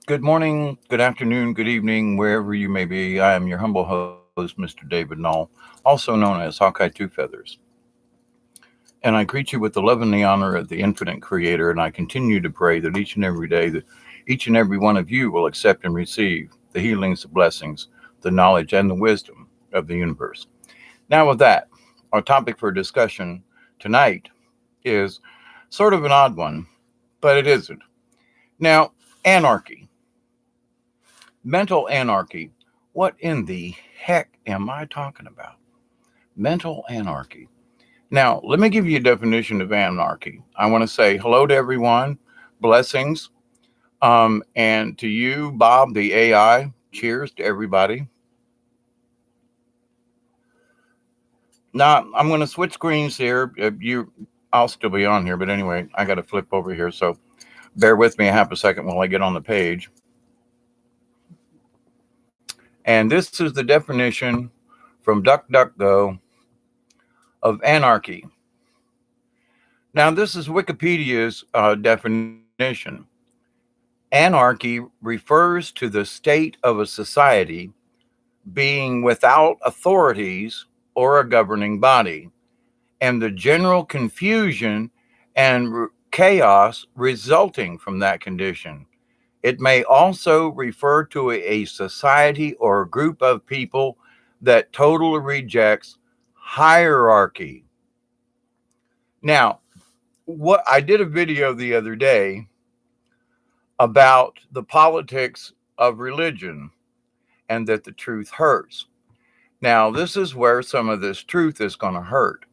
Good morning, good afternoon, good evening, wherever you may be. I am your humble host, Mr. David Knoll, also known as Hawkeye Two Feathers. And I greet you with the love and the honor of the infinite creator, and I continue to pray that each and every day that each and every one of you will accept and receive the healings, the blessings, the knowledge, and the wisdom of the universe. Now, with that, our topic for discussion tonight is sort of an odd one, but it isn't. Now, anarchy. Mental anarchy. What in the heck am I talking about? Mental anarchy. Now, let me give you a definition of anarchy. I want to say hello to everyone, blessings, and to you, Bob, the AI. Cheers to everybody. Now, I'm going to switch screens here. I'll still be on here, but anyway, I got to flip over here. So bear with me a half a second while I get on the page. And this is the definition from DuckDuckGo of anarchy. Now, this is Wikipedia's definition. Anarchy refers to the state of a society being without authorities or a governing body, and the general confusion and chaos resulting from that condition. It may also refer to a society or a group of people that totally rejects hierarchy. Now, what I did a video the other day about the politics of religion and that the truth hurts. Now, this is where some of this truth is going to hurt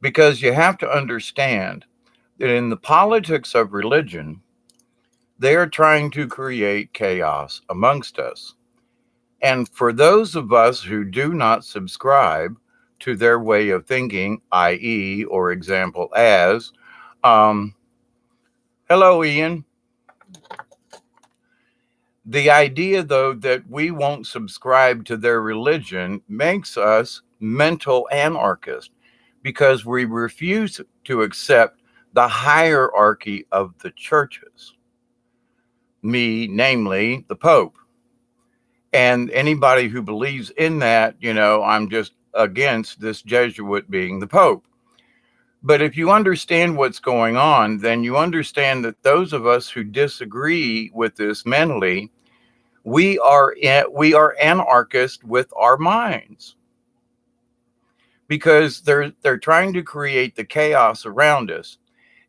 because you have to understand that in the politics of religion, they are trying to create chaos amongst us. And for those of us who do not subscribe to their way of thinking, i.e., or example as, hello, Ian. The idea, though, that we won't subscribe to their religion makes us mental anarchists because we refuse to accept the hierarchy of the churches. Me, namely, the Pope. And anybody who believes in that, I'm just against this Jesuit being the Pope. But if you understand what's going on, then you understand that those of us who disagree with this mentally, we are anarchists with our minds because they're trying to create the chaos around us.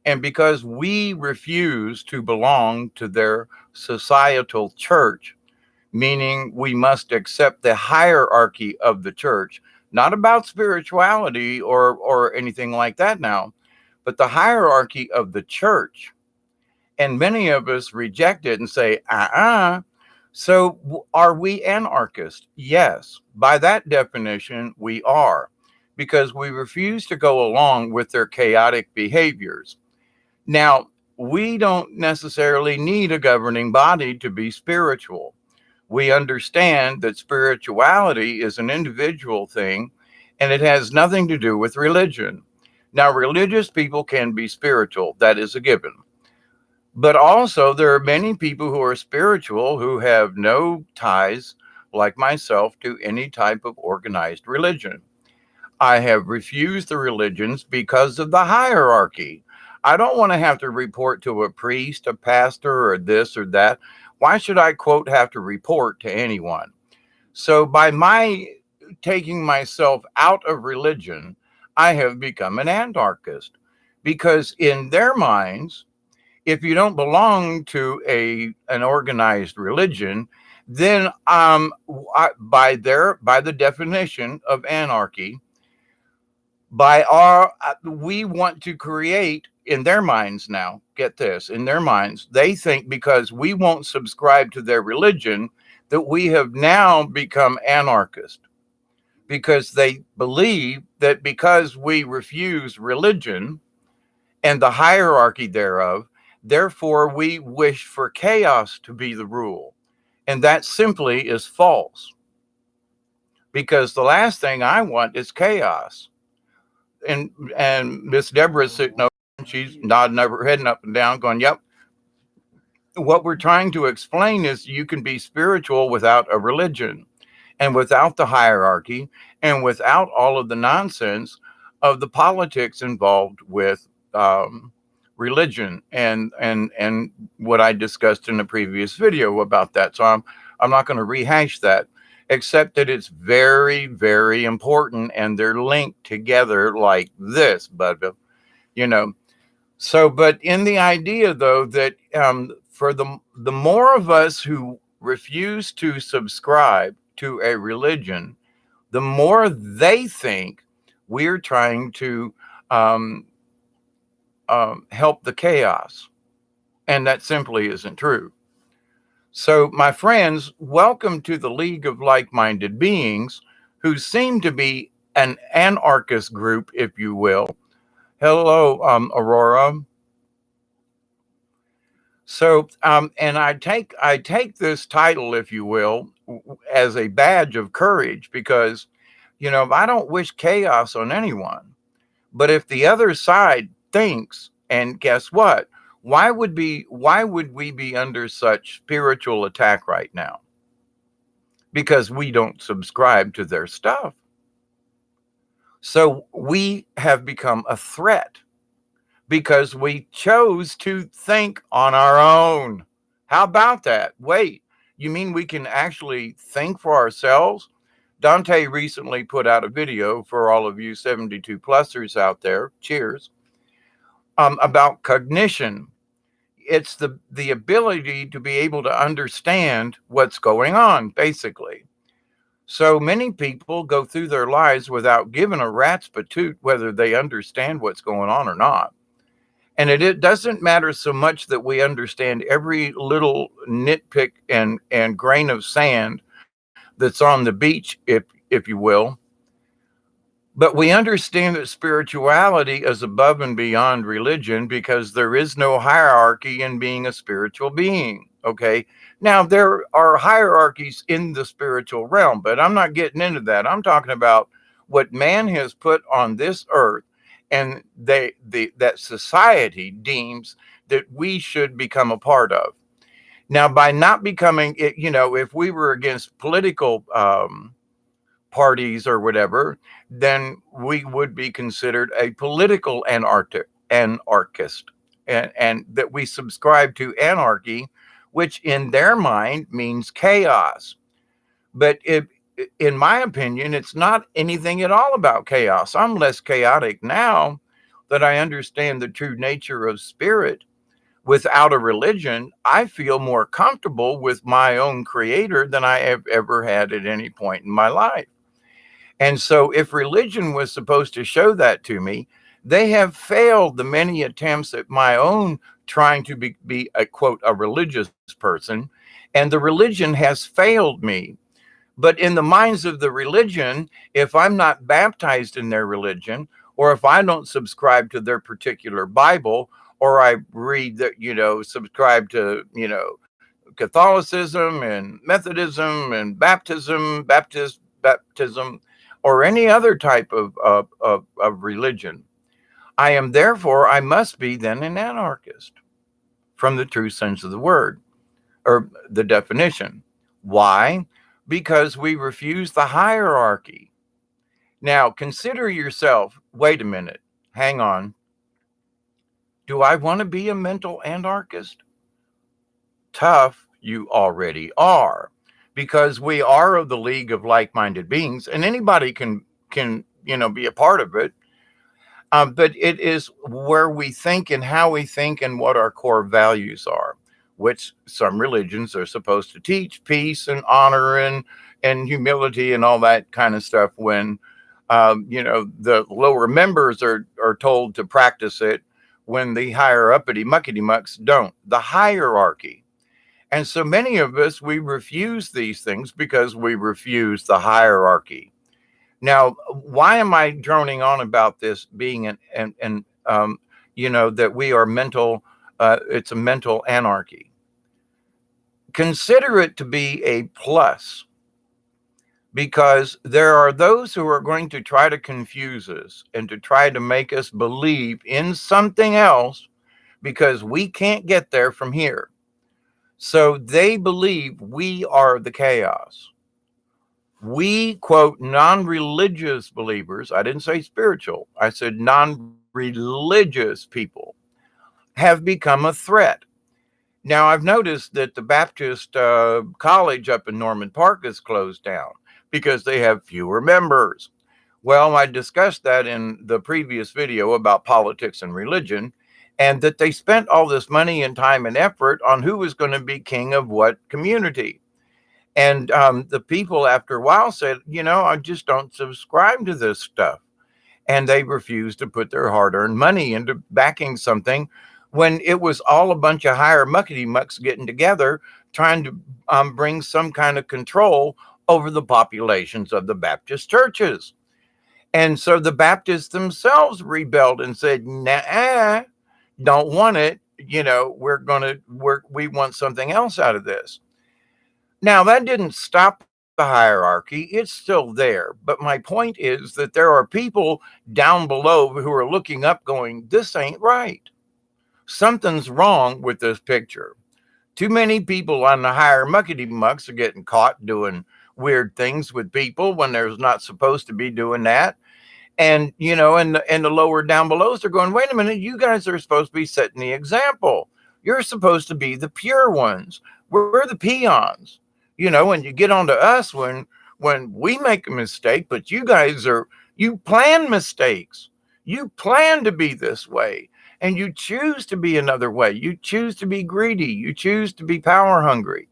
And because we refuse to belong to their societal church, meaning we must accept the hierarchy of the church, not about spirituality or anything like that now, but the hierarchy of the church. And many of us reject it and say, So are we anarchists? Yes. By that definition, we are, because we refuse to go along with their chaotic behaviors. Now, we don't necessarily need a governing body to be spiritual. We understand that spirituality is an individual thing and it has nothing to do with religion. Now, religious people can be spiritual, that is a given. But also, there are many people who are spiritual who have no ties, like myself, to any type of organized religion. I have refused the religions because of the hierarchy. I don't want to have to report to a priest, a pastor, or this or that. Why should I, quote, have to report to anyone? So by my taking myself out of religion, I have become an anarchist because in their minds, if you don't belong to an organized religion, then by the definition of anarchy, we want to create in their minds now, get this, in their minds, they think because we won't subscribe to their religion that we have now become anarchist because they believe that because we refuse religion and the hierarchy thereof, therefore we wish for chaos to be the rule. And that simply is false because the last thing I want is chaos. And Miss Deborah's sitting over and she's nodding her head up and down going, yep, what we're trying to explain is you can be spiritual without a religion and without the hierarchy and without all of the nonsense of the politics involved with religion and what I discussed in the previous video about that. So I'm not going to rehash that, except that it's very, very important and they're linked together like this, but you know. So, but in the idea though that for the more of us who refuse to subscribe to a religion, the more they think we're trying to um, help the chaos, and that simply isn't true. So, my friends, welcome to the League of Like-Minded Beings, who seem to be an anarchist group, if you will. Hello, Aurora. So, and I take this title, if you will, as a badge of courage because, I don't wish chaos on anyone. But if the other side thinks, and guess what? Why would we be under such spiritual attack right now? Because we don't subscribe to their stuff. So we have become a threat because we chose to think on our own. How about that? Wait, you mean we can actually think for ourselves? Dante recently put out a video for all of you 72 plusers out there. Cheers. About cognition. It's the ability to be able to understand what's going on, basically. So many people go through their lives without giving a rat's patoot whether they understand what's going on or not. And it doesn't matter so much that we understand every little nitpick and grain of sand that's on the beach, if you will. But we understand that spirituality is above and beyond religion because there is no hierarchy in being a spiritual being. Okay. Now, there are hierarchies in the spiritual realm, but I'm not getting into that. I'm talking about what man has put on this earth and that society deems that we should become a part of. Now, by not becoming it, if we were against political parties or whatever, then we would be considered a political anarchist, and that we subscribe to anarchy, which in their mind means chaos. But in my opinion, it's not anything at all about chaos. I'm less chaotic now that I understand the true nature of spirit. Without a religion, I feel more comfortable with my own creator than I have ever had at any point in my life. And so, if religion was supposed to show that to me, they have failed the many attempts at my own trying to be a quote, a religious person. And the religion has failed me. But in the minds of the religion, if I'm not baptized in their religion, or if I don't subscribe to their particular Bible, or I read that, subscribe to, Catholicism and Methodism and baptism, or any other type of religion, I must be then an anarchist from the true sense of the word or the definition. Why? Because we refuse the hierarchy. Now, consider yourself, wait a minute, hang on. Do I want to be a mental anarchist? Tough, you already are, because we are of the League of Like-Minded Beings, and anybody can be a part of it. But it is where we think and how we think and what our core values are, which some religions are supposed to teach peace and honor and humility and all that kind of stuff. When the lower members are told to practice it, when the higher uppity muckety mucks don't. The hierarchy. And so many of us, we refuse these things because we refuse the hierarchy. Now, why am I droning on about this being that we are mental, it's a mental anarchy? Consider it to be a plus, because there are those who are going to try to confuse us and to try to make us believe in something else because we can't get there from here. So they believe we are the chaos. We, quote, non religious believers, I didn't say spiritual, I said non religious people, have become a threat. Now, I've noticed that the Baptist college up in Norman Park is closed down because they have fewer members. Well, I discussed that in the previous video about politics and religion, and that they spent all this money and time and effort on who was going to be king of what community. And the people, after a while, said, I just don't subscribe to this stuff. And they refused to put their hard earned money into backing something when it was all a bunch of higher muckety mucks getting together trying to bring some kind of control over the populations of the Baptist churches. And so the Baptists themselves rebelled and said, nah, don't want it. We want something else out of this. Now, that didn't stop the hierarchy. It's still there. But my point is that there are people down below who are looking up going, this ain't right. Something's wrong with this picture. Too many people on the higher muckety mucks are getting caught doing weird things with people when there's not supposed to be doing that. And the lower down belows are going, wait a minute, you guys are supposed to be setting the example. You're supposed to be the pure ones. We're the peons. And you get onto us when we make a mistake, but you plan mistakes. You plan to be this way, and you choose to be another way. You choose to be greedy. You choose to be power hungry.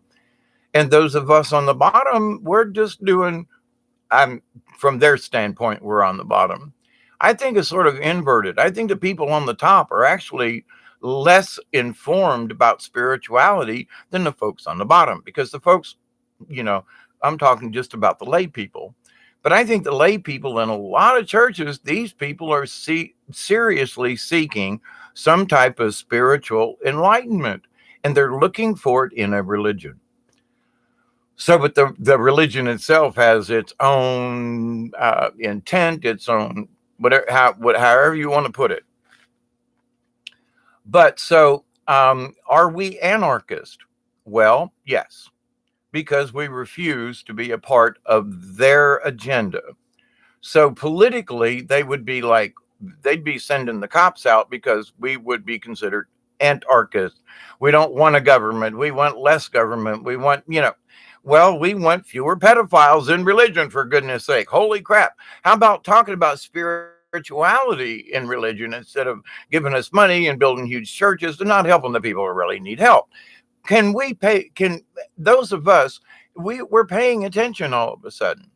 And those of us on the bottom, we're just doing, from their standpoint, we're on the bottom. I think it's sort of inverted. I think the people on the top are actually less informed about spirituality than the folks on the bottom, because the folks, I'm talking just about the lay people. But I think the lay people in a lot of churches, these people are seriously seeking some type of spiritual enlightenment, and they're looking for it in a religion. So, but the religion itself has its own intent, its own however you want to put it. But so, are we anarchist? Well, yes, because we refuse to be a part of their agenda. So politically, they'd be sending the cops out because we would be considered anarchist. We don't want a government. We want less government. We want, we want fewer pedophiles in religion, for goodness sake. Holy crap. How about talking about spirituality in religion instead of giving us money and building huge churches and not helping the people who really need help? Can those of us, we're paying attention all of a sudden.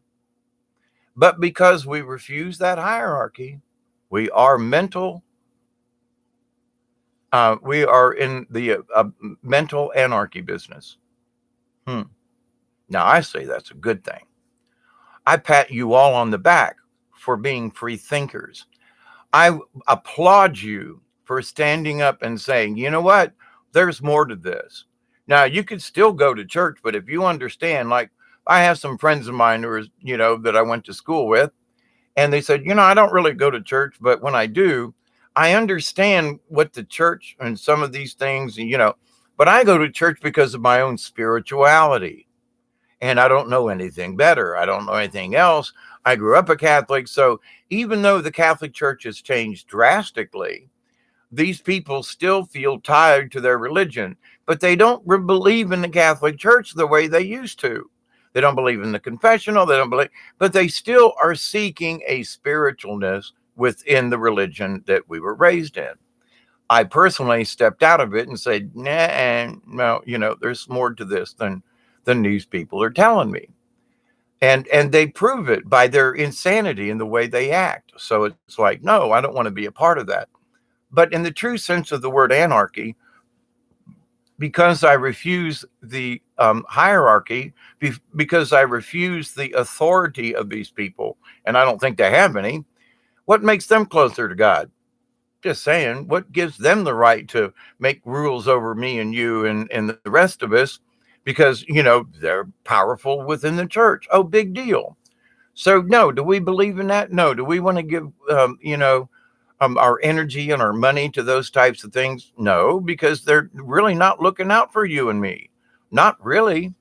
But because we refuse that hierarchy, we are we are in the mental anarchy business. Now, I say that's a good thing. I pat you all on the back for being free thinkers. I applaud you for standing up and saying, you know what? There's more to this. Now, you could still go to church, but if you understand, like I have some friends of mine who are, that I went to school with, and they said, I don't really go to church, but when I do, I understand what the church and some of these things, but I go to church because of my own spirituality. And I don't know anything better. I don't know anything else. I grew up a Catholic. So even though the Catholic Church has changed drastically, these people still feel tied to their religion, but they don't believe in the Catholic Church the way they used to. They don't believe in the confessional. But they still are seeking a spiritualness within the religion that we were raised in. I personally stepped out of it and said, nah, no, there's more to this than these people are telling me. And they prove it by their insanity in the way they act. So it's like, no, I don't want to be a part of that. But in the true sense of the word anarchy, because I refuse the hierarchy, because I refuse the authority of these people, and I don't think they have any, what makes them closer to God? Just saying, what gives them the right to make rules over me and you and the rest of us? Because, they're powerful within the church. Oh, big deal. So, no, do we believe in that? No. Do we want to give, our energy and our money to those types of things? No, because they're really not looking out for you and me. Not really.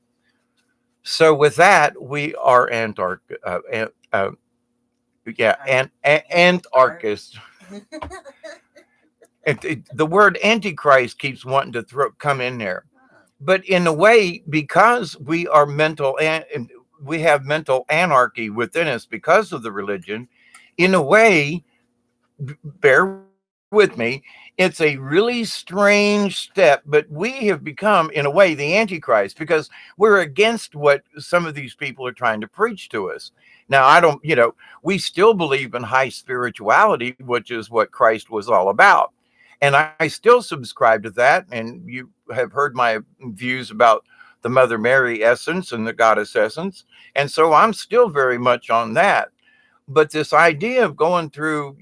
So with that, we are yeah, Anarchist. The word Antichrist keeps wanting to come in there, but in a way, because we are and we have mental anarchy within us because of the religion. In a way, bear with me, it's a really strange step, but we have become, in a way, the Antichrist because we're against what some of these people are trying to preach to us. Now, I don't, we still believe in high spirituality, which is what Christ was all about. And I still subscribe to that. And you have heard my views about the Mother Mary essence and the goddess essence. And so I'm still very much on that. But this idea of going through,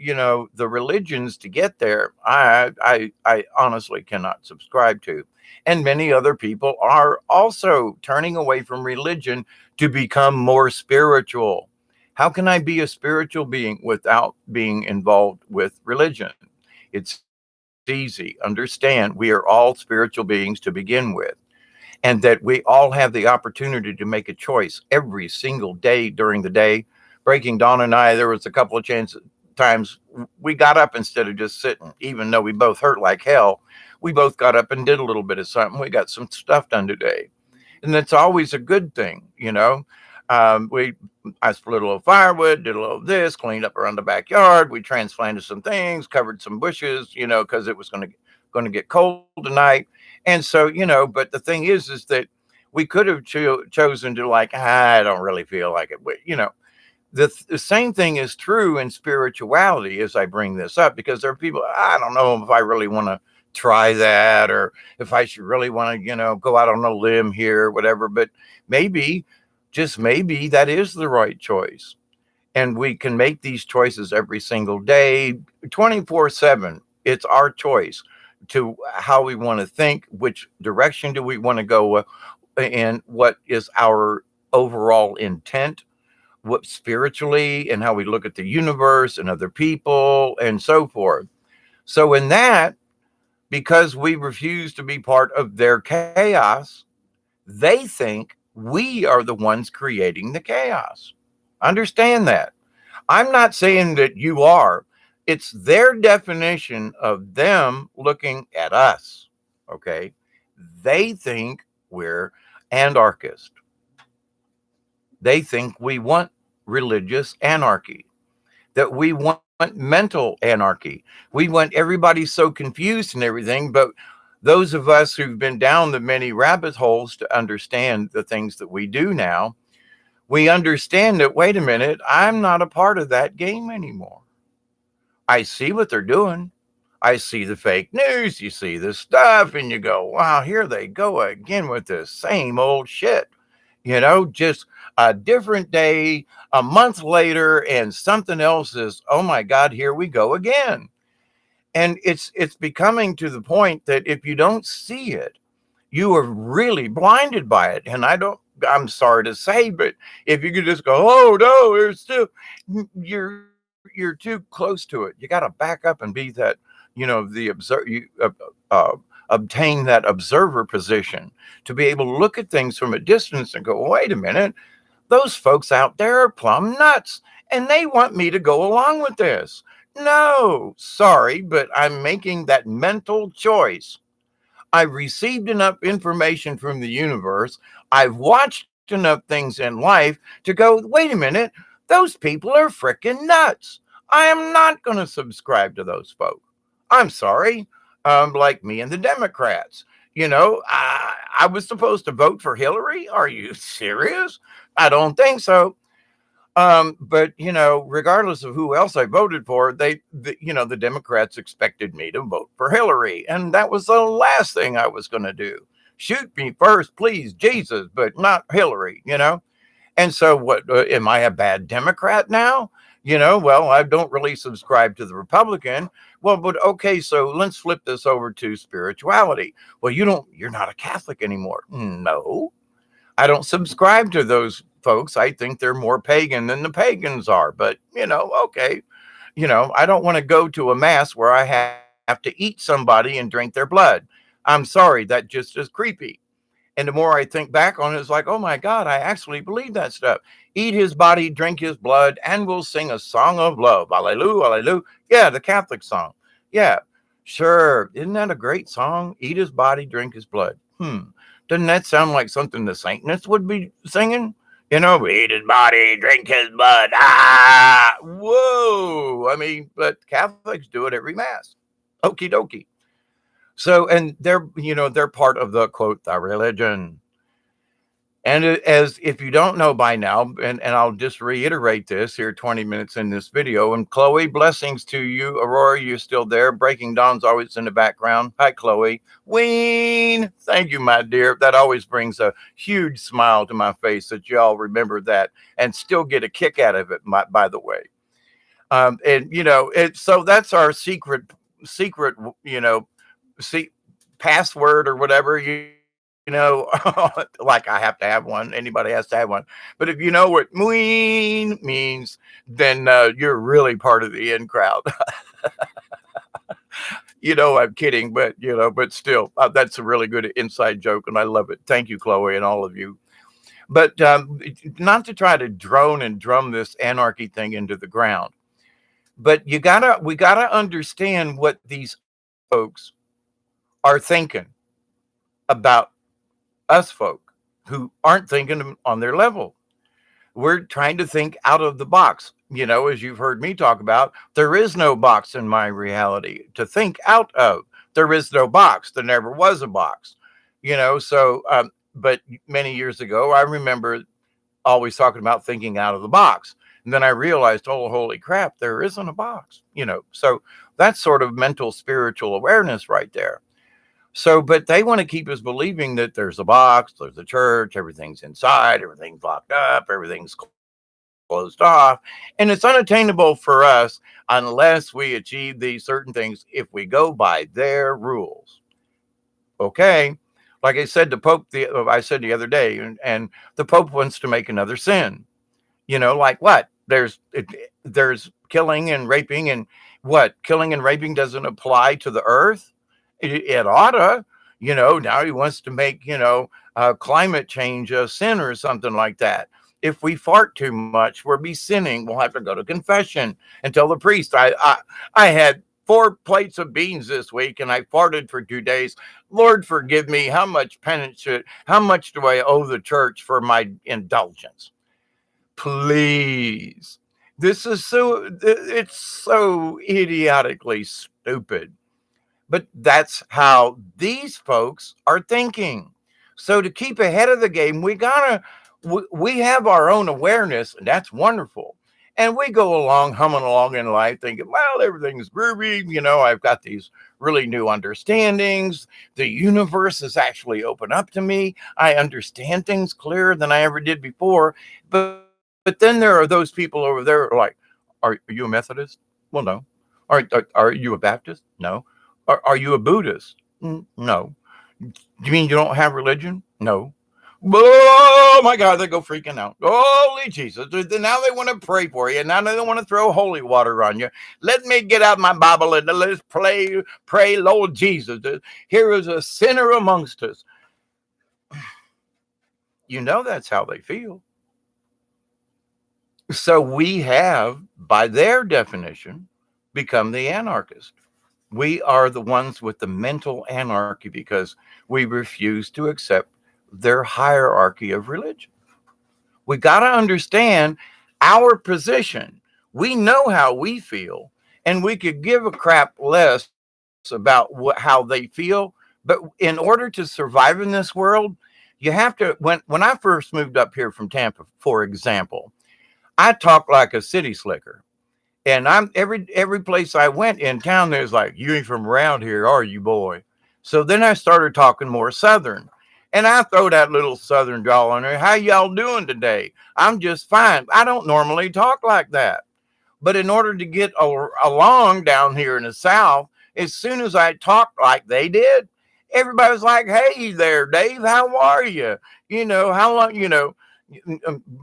the religions to get there, I honestly cannot subscribe to. And many other people are also turning away from religion to become more spiritual. How can I be a spiritual being without being involved with religion? It's easy. Understand, we are all spiritual beings to begin with, and that we all have the opportunity to make a choice every single day during the day. Breaking Dawn and I, there was a couple of times we got up instead of just sitting, even though we both hurt like hell. We both got up and did a little bit of something. We got some stuff done today, and that's always a good thing. We I split a little firewood, did a little of this, cleaned up around the backyard. We transplanted some things, covered some bushes, because it was going to get cold tonight. And so, but the thing is that we could have chosen to like, I don't really feel like it. But, the same thing is true in spirituality as I bring this up, because there are people, I don't know if I really want to try that, or if I should really want to, go out on a limb here, whatever. But maybe, just maybe, that is the right choice. And we can make these choices every single day, 24/7. It's our choice to how we want to think, which direction do we want to go, and what is our overall intent, what spiritually, and how we look at the universe and other people and so forth. So in that, because we refuse to be part of their chaos, they think we are the ones creating the chaos. Understand that. I'm not saying that you are. It's their definition of them looking at us. Okay. They think we're anarchist. They think we want religious anarchy, that we want mental anarchy. We want everybody so confused and everything. But those of us who've been down the many rabbit holes to understand the things that we do now, we understand that, wait a minute, I'm not a part of that game anymore. I see what they're doing. I see the fake news. You see this stuff, and you go, wow, here they go again with this same old shit. Just a different day, a month later, and something else is, oh my God, here we go again. And it's becoming to the point that if you don't see it, you are really blinded by it. And I'm sorry to say, but if you could just go, oh no, there's still, you're too close to it. You got to back up and be that, the obtain that observer position to be able to look at things from a distance and go, wait a minute, those folks out there are plumb nuts, and they want me to go along with this. No, sorry, but I'm making that mental choice. I've received enough information from the universe. I've watched enough things in life to go, wait a minute, those people are freaking nuts. I am not going to subscribe to those folks. I'm sorry. Like me and the Democrats. I was supposed to vote for Hillary. Are you serious? I don't think so. But regardless of who else I voted for, the Democrats expected me to vote for Hillary, and that was the last thing I was going to do. Shoot me first, please, Jesus, but not Hillary. And so, what am I a bad Democrat now? Well, I don't really subscribe to the Republican. Well, but okay, so let's flip this over to spirituality. Well, you're not a Catholic anymore. No, I don't subscribe to those folks. I think they're more pagan than the pagans are. But, okay. I don't want to go to a mass where I have to eat somebody and drink their blood. I'm sorry, that just is creepy. And the more I think back on it, it's like, oh my God, I actually believe that stuff. Eat his body, drink his blood, and we'll sing a song of love. Hallelujah, hallelujah. Yeah, the Catholic song. Yeah, sure. Isn't that a great song? Eat his body, drink his blood. Doesn't that sound like something the Satanists would be singing? Eat his body, drink his blood. Ah, whoa. I mean, but Catholics do it every Mass. Okie dokie. So, and they're part of the quote, the religion. And as if you don't know by now, and I'll just reiterate this here 20 minutes in this video. And Chloe, blessings to you. Aurora, you're still there. Breaking Dawn's always in the background. Hi, Chloe. Ween. Thank you, my dear. That always brings a huge smile to my face that y'all remember that and still get a kick out of it, by the way. So that's our secret, see, password or whatever, like I have to have one. Anybody has to have one. But if you know what "ween" means, then you're really part of the in crowd. I'm kidding, but still, that's a really good inside joke, and I love it. Thank you, Chloe, and all of you. But not to try to drone and drum this anarchy thing into the ground, but we gotta understand what these folks are thinking about us folk who aren't thinking on their level. We're trying to think out of the box. As you've heard me talk about, there is no box in my reality to think out of. There is no box. There never was a box. But many years ago, I remember always talking about thinking out of the box. And then I realized, oh, holy crap, there isn't a box. So that's sort of mental, spiritual awareness right there. So, but they want to keep us believing that there's a box, there's a church, everything's inside, everything's locked up, everything's closed off. And it's unattainable for us unless we achieve these certain things if we go by their rules. Okay. Like I said, I said the other day, and the Pope wants to make another sin. Like what? There's killing and raping, and what? Killing and raping doesn't apply to the earth? It oughta, now he wants to make, climate change a sin or something like that. If we fart too much, we'll be sinning. We'll have to go to confession and tell the priest. I had 4 plates of beans this week and I farted for 2 days. Lord, forgive me. How much how much do I owe the church for my indulgence? Please. It's so idiotically stupid. But that's how these folks are thinking. So to keep ahead of the game, we have our own awareness, and that's wonderful. And we go along, humming along in life, thinking, well, everything's groovy. I've got these really new understandings. The universe is actually open up to me. I understand things clearer than I ever did before. But then there are those people over there who are like, are you a Methodist? Well, no. Are you a Baptist? No. Are you a Buddhist? No. Do you mean you don't have religion? No. Oh my God, they go freaking out. Holy Jesus. Now they want to pray for you. Now they want to throw holy water on you. Let me get out my Bible and let's pray, Lord Jesus. Here is a sinner amongst us. That's how they feel. So we have, by their definition, become the anarchist. We are the ones with the mental anarchy because we refuse to accept their hierarchy of religion. We got to understand our position. We know how we feel, and we could give a crap less about how they feel. But in order to survive in this world, you have to. When I first moved up here from Tampa, for example, I talked like a city slicker. And I'm every place I went in town, there's like, you ain't from around here, are you, boy? So then I started talking more Southern. And I throw that little Southern drawl in there. How y'all doing today? I'm just fine. I don't normally talk like that. But in order to get along down here in the South, as soon as I talked like they did, everybody was like, hey there, Dave, how are you? How long,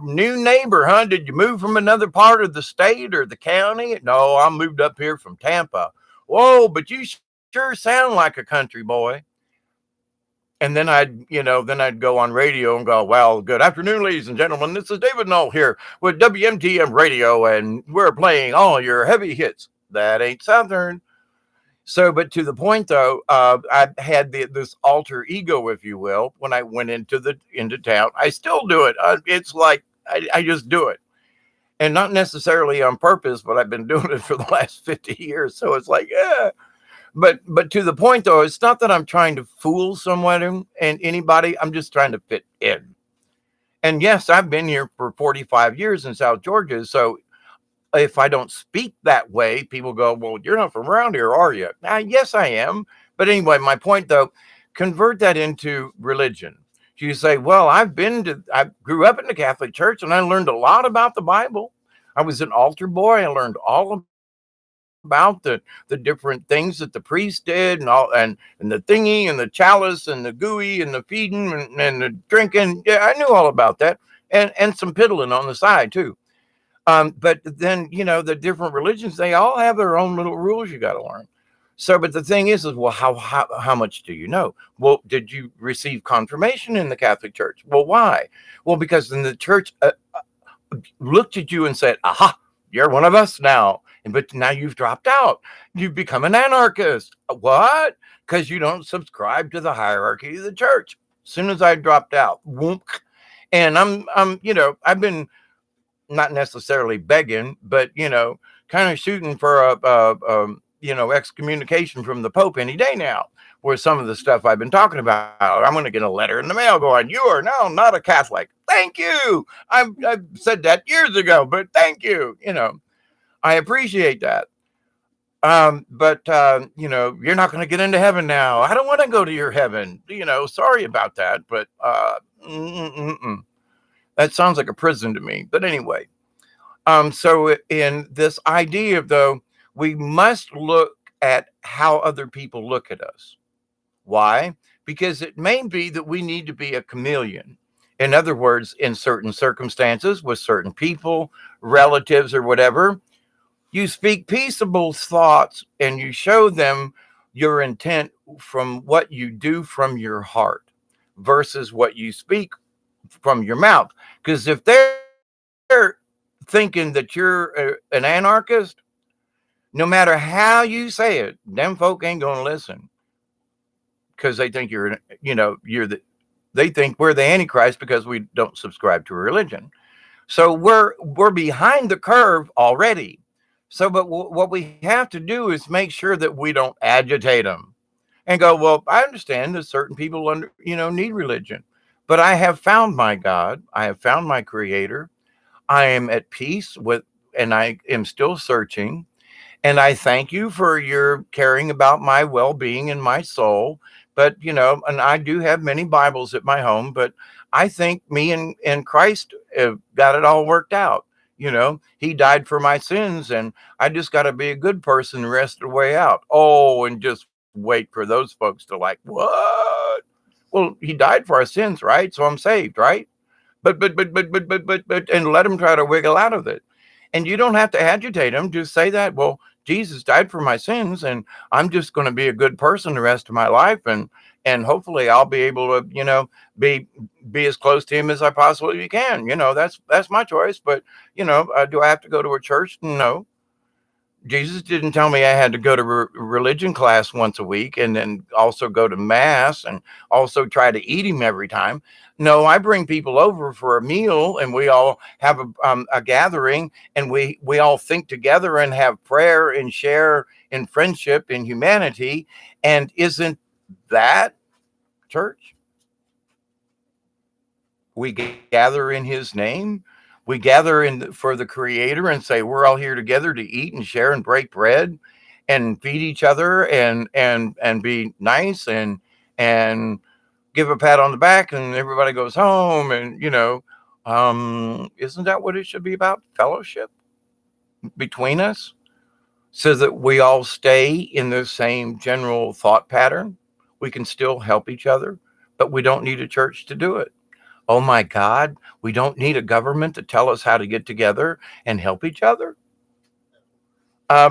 new neighbor, huh? Did you move from another part of the state or the county? No, I moved up here from Tampa. Whoa, but you sure sound like a country boy. And then I'd go on radio and go, well, good afternoon, ladies and gentlemen. This is David Null here with WMTM Radio, and we're playing all your heavy hits. That ain't Southern. So, but to the point though, I had this alter ego, if you will, when I went into town. I still do it. It's like I just do it, and not necessarily on purpose, but I've been doing it for the last 50 years. So it's like, yeah. But to the point though, it's not that I'm trying to fool someone and anybody. I'm just trying to fit in. And yes, I've been here for 45 years in South Georgia. So if I don't speak that way, people go, well, you're not from around here, are you? Yes, I am. But anyway, my point though, convert that into religion. You say, well, I grew up in the Catholic Church and I learned a lot about the Bible. I was an altar boy. I learned all about the different things that the priest did and the thingy and the chalice and the gooey and the feeding and the drinking. Yeah, I knew all about that. And some piddling on the side too. But then, the different religions, they all have their own little rules you got to learn. So, but the thing is well, how much do you know? Well, did you receive confirmation in the Catholic Church? Well, why? Well, because then the church looked at you and said, aha, you're one of us now. But now you've dropped out. You've become an anarchist. What? Because you don't subscribe to the hierarchy of the church. As soon as I dropped out, whoop, and I've been not necessarily begging, but kind of shooting for excommunication from the Pope any day now. Where some of the stuff I've been talking about, I'm going to get a letter in the mail going, you are now not a Catholic. Thank you. I've said that years ago, but thank you. I appreciate that. But you're not going to get into heaven now. I don't want to go to your heaven. Sorry about that, but that sounds like a prison to me. But anyway, so in this idea of though, we must look at how other people look at us. Why? Because it may be that we need to be a chameleon. In other words, in certain circumstances with certain people, relatives, or whatever, you speak peaceable thoughts and you show them your intent from what you do from your heart versus what you speak from your mouth. Because if they're thinking that you're an anarchist, no matter how you say it, them folk ain't going to listen because they think they think we're the Antichrist because we don't subscribe to a religion. So we're behind the curve already. So, but what we have to do is make sure that we don't agitate them and go, well, I understand that certain people need religion, but I have found my God. I have found my creator. I am at peace with, and I am still searching. And I thank you for your caring about my well-being and my soul. But, and I do have many Bibles at my home, but I think me and Christ have got it all worked out. He died for my sins and I just got to be a good person the rest of the way out. Oh, and just wait for those folks to like, what? Well, he died for our sins, right? So I'm saved, right? But, and let them try to wiggle out of it. And you don't have to agitate them. Just say that, well, Jesus died for my sins and I'm just going to be a good person the rest of my life. And hopefully I'll be able to, be as close to him as I possibly can. That's my choice. But, do I have to go to a church? No. Jesus didn't tell me I had to go to religion class once a week and then also go to mass and also try to eat him every time. No, I bring people over for a meal and we all have a gathering and we all think together and have prayer and share in friendship and humanity. And isn't that church? We gather in his name. We gather for the creator and say, we're all here together to eat and share and break bread and feed each other and be nice and give a pat on the back and everybody goes home. And, isn't that what it should be about? Fellowship between us so that we all stay in the same general thought pattern. We can still help each other, but we don't need a church to do it. Oh my God, we don't need a government to tell us how to get together and help each other.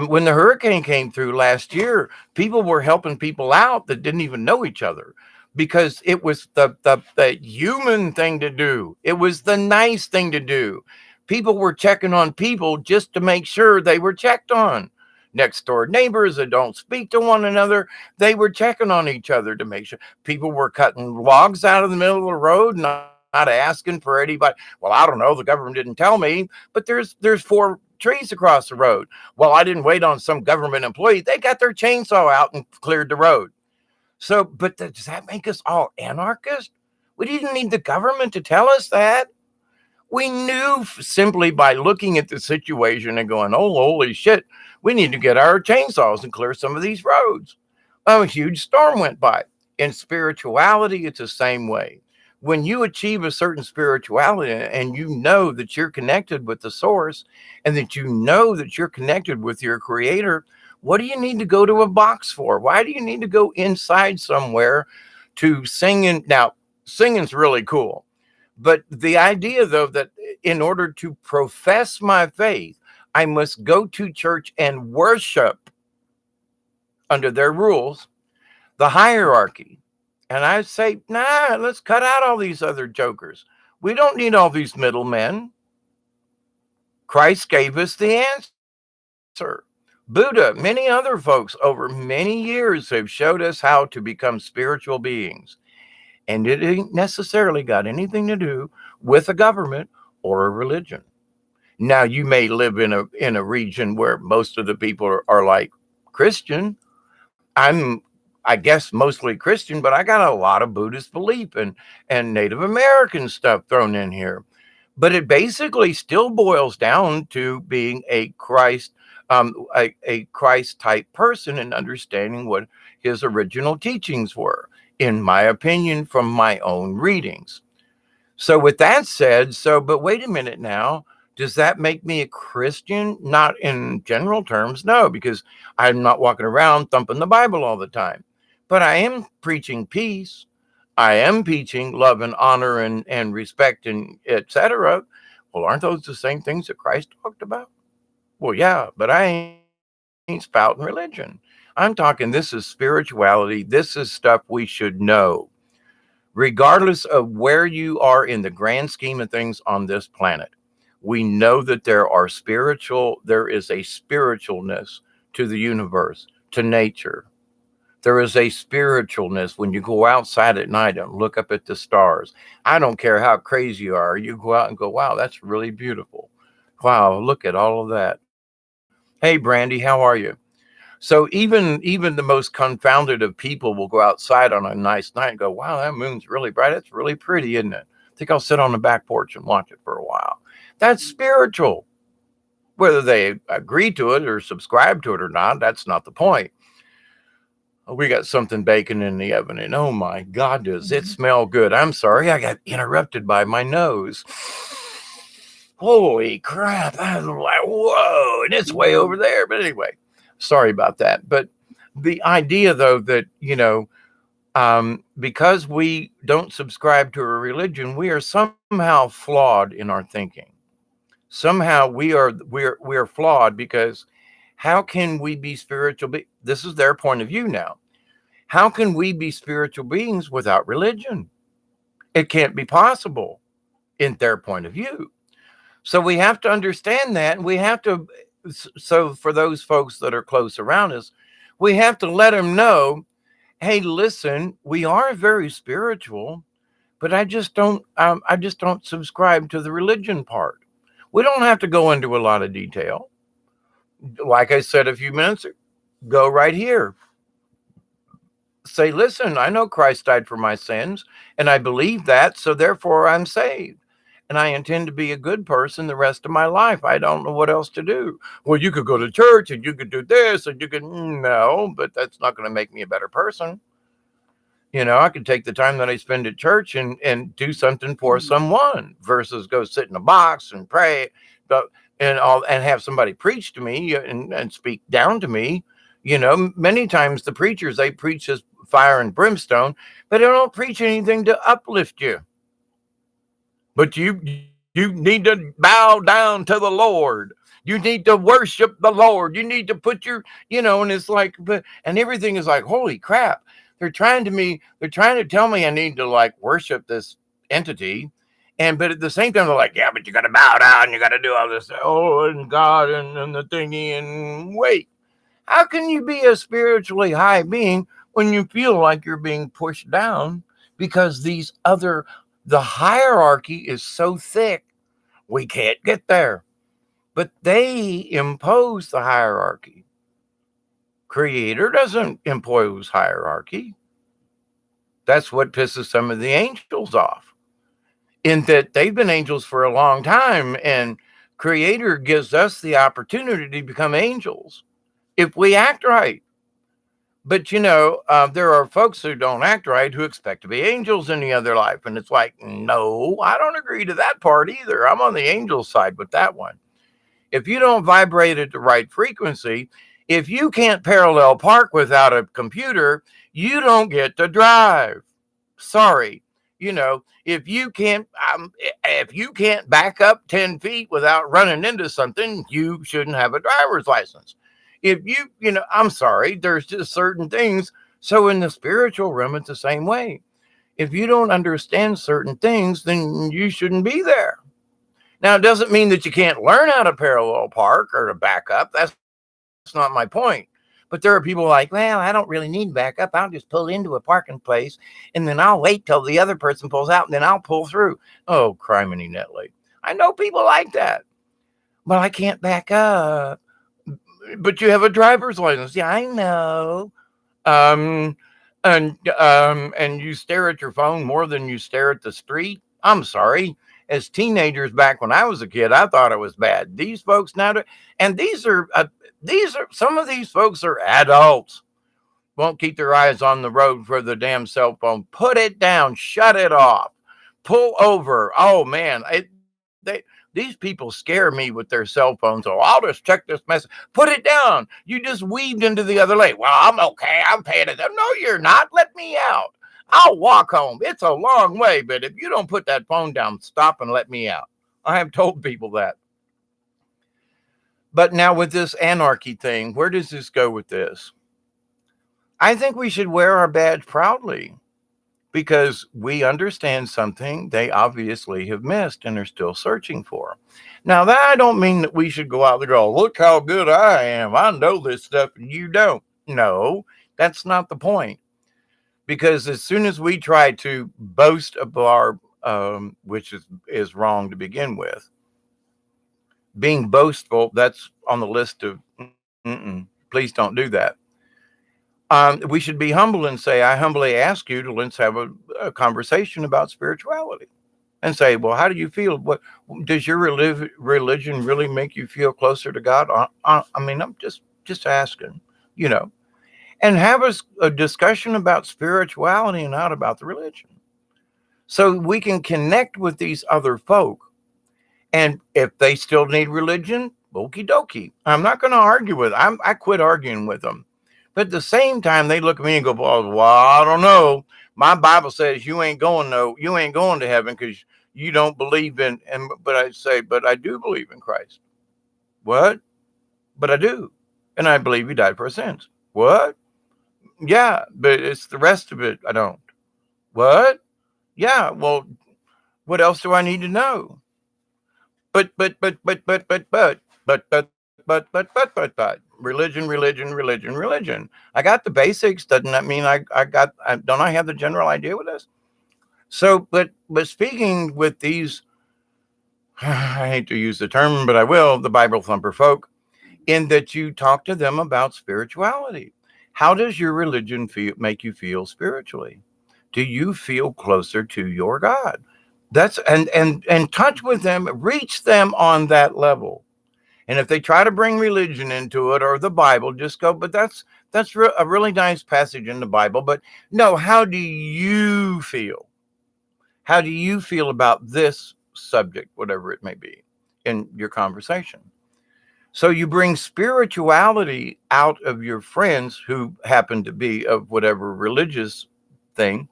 When the hurricane came through last year, people were helping people out that didn't even know each other. because it was the human thing to do. It was the nice thing to do. People were checking on people just to make sure they were checked on. Next door neighbors that don't speak to one another, they were checking on each other to make sure. People were cutting logs out of the middle of the road, not asking for anybody. Well, I don't know. The government didn't tell me, but there's 4 trees across the road. Well, I didn't wait on some government employee. They got their chainsaw out and cleared the road. So, but does that make us all anarchists? We didn't need the government to tell us that. We knew simply by looking at the situation and going, oh, holy shit, we need to get our chainsaws and clear some of these roads. A huge storm went by. In spirituality, it's the same way. When you achieve a certain spirituality and you know that you're connected with the source and that you know that you're connected with your creator, what do you need to go to a box for? Why do you need to go inside somewhere to sing? Now, singing's really cool. But the idea, though, that in order to profess my faith, I must go to church and worship under their rules, the hierarchy. And I say, nah, let's cut out all these other jokers. We don't need all these middlemen. Christ gave us the answer. Buddha, many other folks over many years have showed us how to become spiritual beings. And it ain't necessarily got anything to do with a government or a religion. Now, you may live in a region where most of the people are like Christian. I guess mostly Christian, but I got a lot of Buddhist belief and Native American stuff thrown in here. But it basically still boils down to being a Christ type person and understanding what his original teachings were, in my opinion, from my own readings. So with that said, but wait a minute now, does that make me a Christian? Not in general terms, no, because I'm not walking around thumping the Bible all the time. But I am preaching peace. I am teaching love and honor and respect and etc. Well, aren't those the same things that Christ talked about? Well, yeah, but I ain't spouting religion. I'm talking this is spirituality. This is stuff we should know. Regardless of where you are in the grand scheme of things on this planet, we know that there is a spiritualness to the universe, to nature. There is a spiritualness when you go outside at night and look up at the stars. I don't care how crazy you are. You go out and go, wow, that's really beautiful. Wow, look at all of that. Hey, Brandy, how are you? So even the most confounded of people will go outside on a nice night and go, wow, that moon's really bright. It's really pretty, isn't it? I think I'll sit on the back porch and watch it for a while. That's spiritual. Whether they agree to it or subscribe to it or not, that's not the point. We got something baking in the oven, and oh my God, does it smell good. I'm sorry, I got interrupted by my nose. Holy crap. I was like, whoa, and it's way over there. But anyway, sorry about that. But the idea, though, that, because we don't subscribe to a religion, we are somehow flawed in our thinking. Somehow we're flawed, because how can we be spiritual? This is their point of view now. How can we be spiritual beings without religion? It can't be possible in their point of view. So we have to understand that, and we have to. So for those folks that are close around us, we have to let them know, hey, listen, we are very spiritual, but I just don't subscribe to the religion part. We don't have to go into a lot of detail. Like I said a few minutes ago, go right here. Say, listen, I know Christ died for my sins, and I believe that, so therefore I'm saved. And I intend to be a good person the rest of my life. I don't know what else to do. Well, you could go to church and you could do this and you could, no, but that's not going to make me a better person. I could take the time that I spend at church and do something for someone versus go sit in a box and pray and have somebody preach to me and speak down to me. Many times the preachers, they preach as fire and brimstone, but they don't preach anything to uplift you. But you need to bow down to the Lord. You need to worship the Lord. You need to put and it's like, and everything is like, holy crap. they're trying to tell me I need to like worship this entity. But at the same time, they're like, yeah, but you got to bow down, you got to do all this, oh, and God and the thingy, and wait, how can you be a spiritually high being when you feel like you're being pushed down because the hierarchy is so thick, we can't get there. But they impose the hierarchy. Creator doesn't impose hierarchy. That's what pisses some of the angels off, in that they've been angels for a long time, and Creator gives us the opportunity to become angels if we act right. But there are folks who don't act right who expect to be angels in the other life, and it's like, no, I don't agree to that part either. I'm on the angel side with that one. If you don't vibrate at the right frequency, if you can't parallel park without a computer, you don't get to drive. Sorry. If you can't back up 10 feet without running into something, you shouldn't have a driver's license. If I'm sorry, there's just certain things. So in the spiritual realm, it's the same way. If you don't understand certain things, then you shouldn't be there. Now, it doesn't mean that you can't learn how to parallel park or to back up. That's not my point. But there are people like, well, I don't really need backup. I'll just pull into a parking place, and then I'll wait till the other person pulls out, and then I'll pull through. Oh, criminy Netley. I know people like that. Well, I can't back up. But you have a driver's license. Yeah, I know. And you stare at your phone more than you stare at the street. I'm sorry. As teenagers back when I was a kid, I thought it was bad. These folks now, and these are some of these folks are adults. Won't keep their eyes on the road for the damn cell phone. Put it down. Shut it off. Pull over. Oh man, these people scare me with their cell phones. So I'll just check this message. Put it down. You just weaved into the other lane. Well, I'm okay. I'm paying attention. No, you're not. Let me out. I'll walk home. It's a long way, but if you don't put that phone down, stop and let me out. I have told people that. But now with this anarchy thing, where does this go with this? I think we should wear our badge proudly, because we understand something they obviously have missed and are still searching for. Now, that I don't mean that we should go out there and go, look how good I am. I know this stuff and you don't. No, that's not the point. Because as soon as we try to boast of our, which is wrong to begin with, being boastful, that's on the list of, please don't do that. We should be humble and say, I humbly ask you to let's have a conversation about spirituality, and say, well, how do you feel? What does your religion really make you feel closer to God? I mean, I'm just asking, and have a discussion about spirituality and not about the religion, so we can connect with these other folk. And if they still need religion, okie dokie. I'm not going to argue with them. I quit arguing with them. But at the same time, they look at me and go, well, I don't know. My Bible says you ain't going to heaven because you don't believe but I say, but I do believe in Christ. What? But I do. And I believe he died for our sins. What? Yeah, but it's the rest of it I don't. What? Yeah, well, what else do I need to know? But religion. I got the basics. Doesn't that mean don't I have the general idea with this? So, but speaking with these, I hate to use the term, but I will, the Bible thumper folk, in that you talk to them about spirituality. How does your religion make you feel spiritually? Do you feel closer to your God? That's and touch with them, reach them on that level. And if they try to bring religion into it or the Bible, just go, but that's a really nice passage in the Bible. But no, how do you feel? How do you feel about this subject, whatever it may be, in your conversation? So you bring spirituality out of your friends who happen to be of whatever religious thing,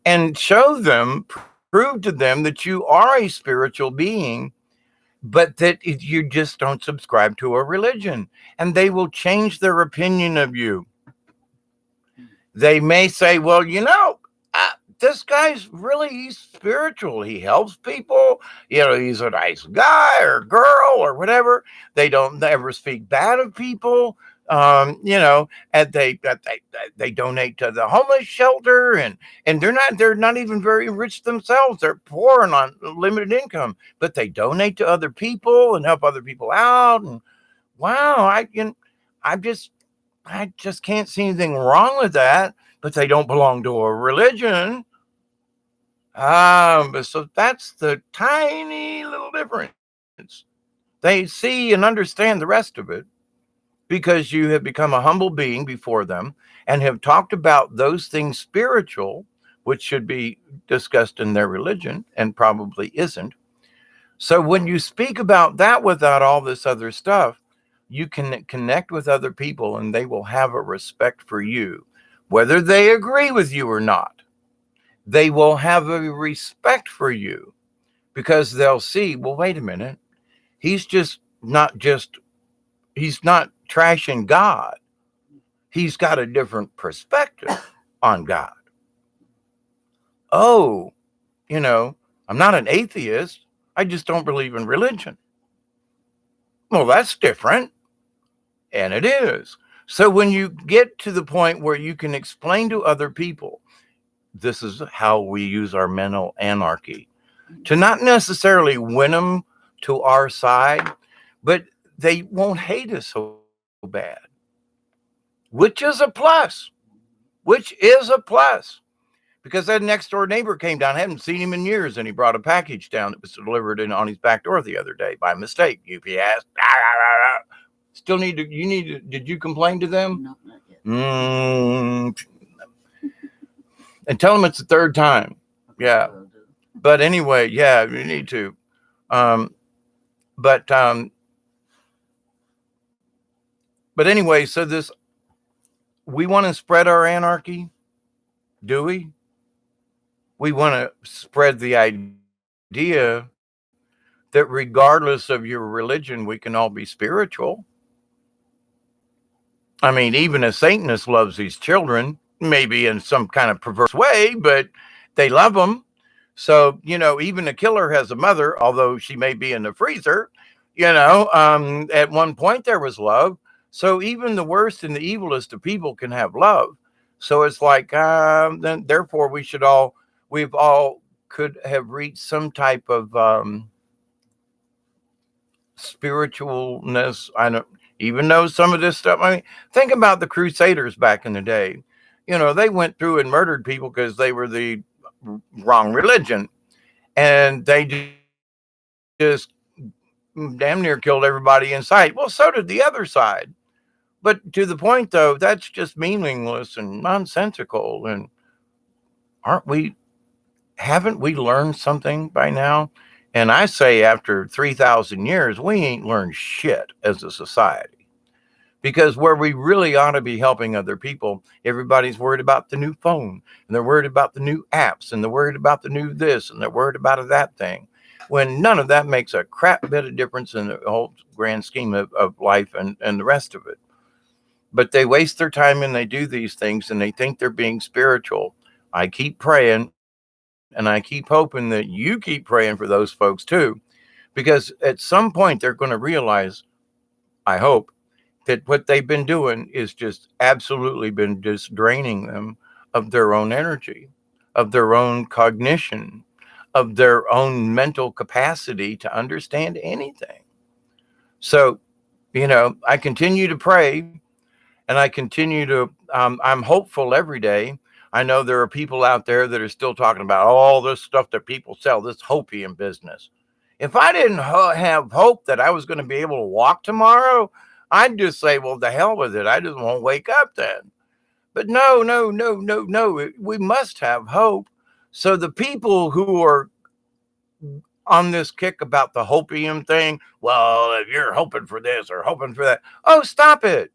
and show them, prove to them that you are a spiritual being, but that you just don't subscribe to a religion, and they will change their opinion of you. They may say, well, this guy's really, he's spiritual. He helps people. He's a nice guy or girl or whatever. They don't ever speak bad of people. And they donate to the homeless shelter, and they're not even very rich themselves. They're poor and on limited income, but they donate to other people and help other people out. And wow, I just I just can't see anything wrong with that, but they don't belong to a religion. So that's the tiny little difference. They see and understand the rest of it because you have become a humble being before them and have talked about those things spiritual, which should be discussed in their religion and probably isn't. So when you speak about that without all this other stuff, you can connect with other people and they will have a respect for you, whether they agree with you or not. They will have a respect for you because they'll see, well, wait a minute. He's he's not trashing God. He's got a different perspective on God. Oh, I'm not an atheist. I just don't believe in religion. Well, that's different. And it is. So when you get to the point where you can explain to other people, this is how we use our mental anarchy to not necessarily win them to our side, but they won't hate us so bad, which is a plus, because that next door neighbor came down. I hadn't seen him in years, and he brought a package down that was delivered in on his back door the other day by mistake. UPS. Still did you complain to them? No, not yet. And tell them it's the third time. Okay, Yeah. will do. But anyway, yeah, you need to. But anyway, so we want to spread our anarchy, do we? We want to spread the idea that regardless of your religion, we can all be spiritual. I mean, even a Satanist loves his children, maybe in some kind of perverse way, but they love them. So, even a killer has a mother, although she may be in the freezer. At one point there was love. So even the worst and the evilest of people can have love. So it's like, then therefore we've all could have reached some type of spiritualness. I don't even know some of this stuff. I mean, think about the Crusaders back in the day. They went through and murdered people because they were the wrong religion, and they just damn near killed everybody in sight. Well, so did the other side. But to the point, though, that's just meaningless and nonsensical. And aren't we? Haven't we learned something by now? And I say, after 3,000 years, we ain't learned shit as a society. Because where we really ought to be helping other people, everybody's worried about the new phone, and they're worried about the new apps, and they're worried about the new this, and they're worried about that thing, when none of that makes a crap bit of difference in the whole grand scheme of life and the rest of it. But they waste their time and they do these things and they think they're being spiritual. I keep praying and I keep hoping that you keep praying for those folks too, because at some point they're going to realize, I hope, that what they've been doing is just absolutely been just draining them of their own energy, of their own cognition, of their own mental capacity to understand anything. So, I continue to pray and I continue to, I'm hopeful every day. I know there are people out there that are still talking about all this stuff that people sell, this hopium business. If I didn't have hope that I was going to be able to walk tomorrow, I'd just say, well, the hell with it. I just won't wake up then. But no, no, no, no, no. We must have hope. So the people who are on this kick about the hopium thing, well, if you're hoping for this or hoping for that, oh, stop it.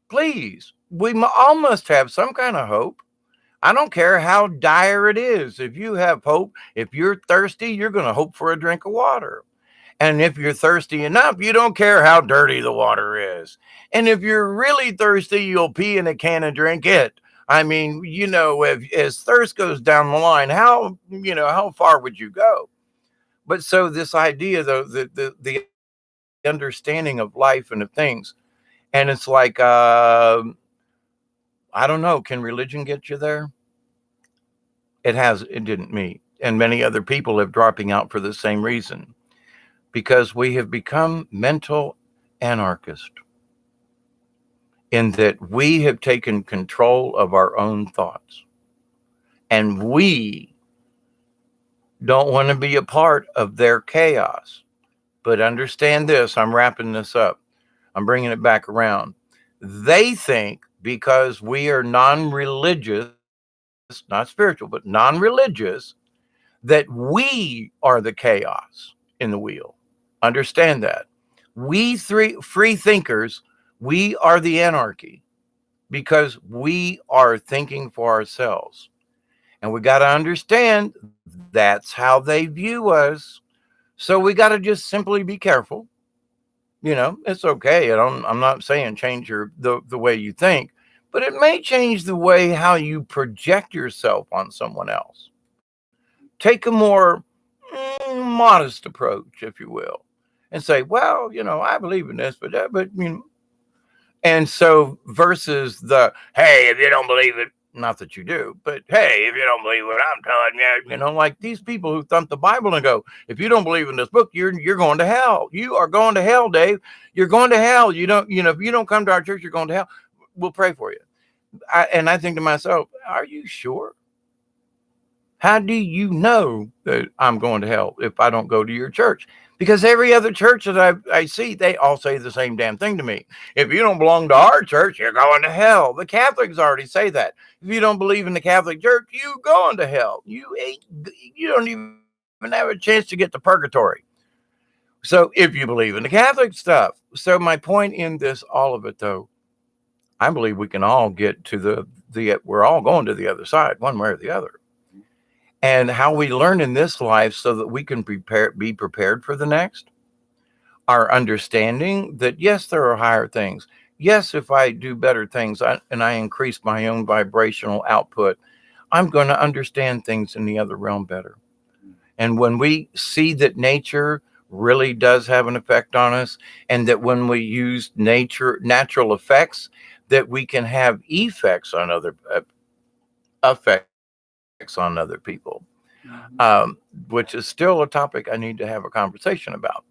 Please. We all must have some kind of hope. I don't care how dire it is. If you have hope, if you're thirsty, you're going to hope for a drink of water. And if you're thirsty enough, you don't care how dirty the water is. And if you're really thirsty, you'll pee in a can and drink it. I mean, if as thirst goes down the line, how far would you go? But so this idea, though, the understanding of life and of things, and it's like, I don't know, can religion get you there? It didn't me, and many other people have dropping out for the same reason, because we have become mental anarchists, in that we have taken control of our own thoughts, and we don't want to be a part of their chaos. But understand this, I'm wrapping this up. I'm bringing it back around. They think because we are non-religious, not spiritual, but non-religious, that we are the chaos in the wheel. Understand that. We three free thinkers, we are the anarchy because we are thinking for ourselves. And we got to understand that's how they view us. So we got to just simply be careful. It's okay. I'm not saying change the way you think, but it may change the way how you project yourself on someone else. Take a more modest approach, if you will, and say, well, I believe in this, but. And so versus the, hey, if you don't believe it, not that you do, but hey, if you don't believe what I'm telling you, like these people who thump the Bible and go, if you don't believe in this book, you're going to hell. You are going to hell, Dave. You're going to hell. If you don't come to our church, you're going to hell. We'll pray for you. And I think to myself, are you sure? How do you know that I'm going to hell if I don't go to your church? Because every other church that I see, they all say the same damn thing to me. If you don't belong to our church, you're going to hell. The Catholics already say that. If you don't believe in the Catholic Church, you going to hell. You don't even have a chance to get to purgatory. So if you believe in the Catholic stuff. So my point in this, all of it though, I believe we can all get to we're all going to the other side, one way or the other. And how we learn in this life so that we can be prepared for the next. Our understanding that, yes, there are higher things. Yes, if I do better things and I increase my own vibrational output, I'm going to understand things in the other realm better. And when we see that nature really does have an effect on us, and that when we use natural effects, that we can have effects on effects on other people, which is still a topic I need to have a conversation about.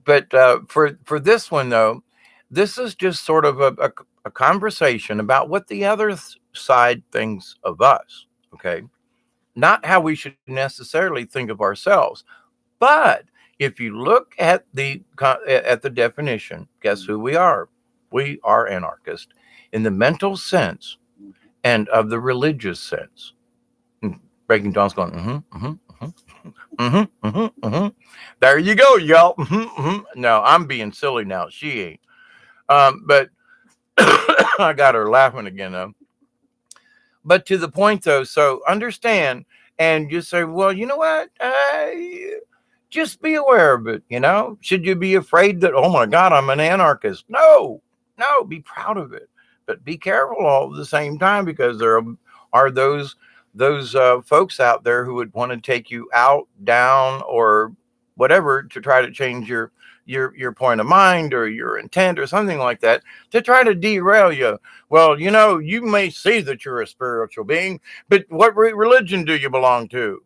But for this one though, this is just sort of a conversation about what the other side thinks of us. Okay, not how we should necessarily think of ourselves, but if you look at the definition, guess who we are? We are anarchists in the mental sense and of the religious sense. Breaking Dawn's going, there you go, y'all. No, I'm being silly now. She ain't. But I got her laughing again, though. But to the point, though, so understand, and you say, well, you know what? Just be aware of it. Should you be afraid that, oh my God, I'm an anarchist? No, be proud of it. But be careful all at the same time, because there are those folks out there who would want to take you out, down, or whatever to try to change your point of mind or your intent or something like that, to try to derail you. Well, you may see that you're a spiritual being, but what religion do you belong to?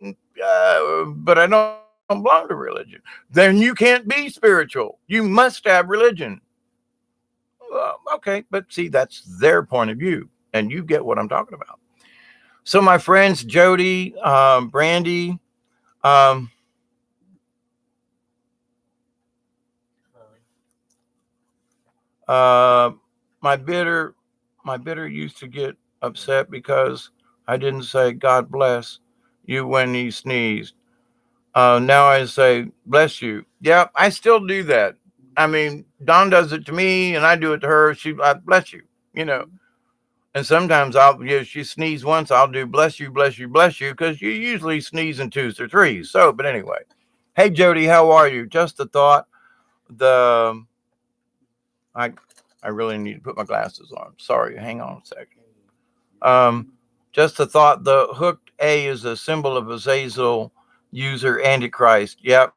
But I don't belong to religion. Then you can't be spiritual. You must have religion. Okay, but see, that's their point of view, and you get what I'm talking about. So my friends, Jody, Brandy, um, uh, my bitter used to get upset because I didn't say God bless you when he sneezed. Now I say bless you. Yeah, I still do that. I mean, Dawn does it to me, and I do it to her. I bless you. And sometimes she sneezes once, I'll do bless you, bless you, bless you, because you usually sneeze in twos or threes. So, but anyway, Hey, Jody, how are you? Just a thought. The I I really need to put my glasses on. Sorry, hang on a second. Um, just a thought. The hooked A is a symbol of Azazel user Antichrist. Yep.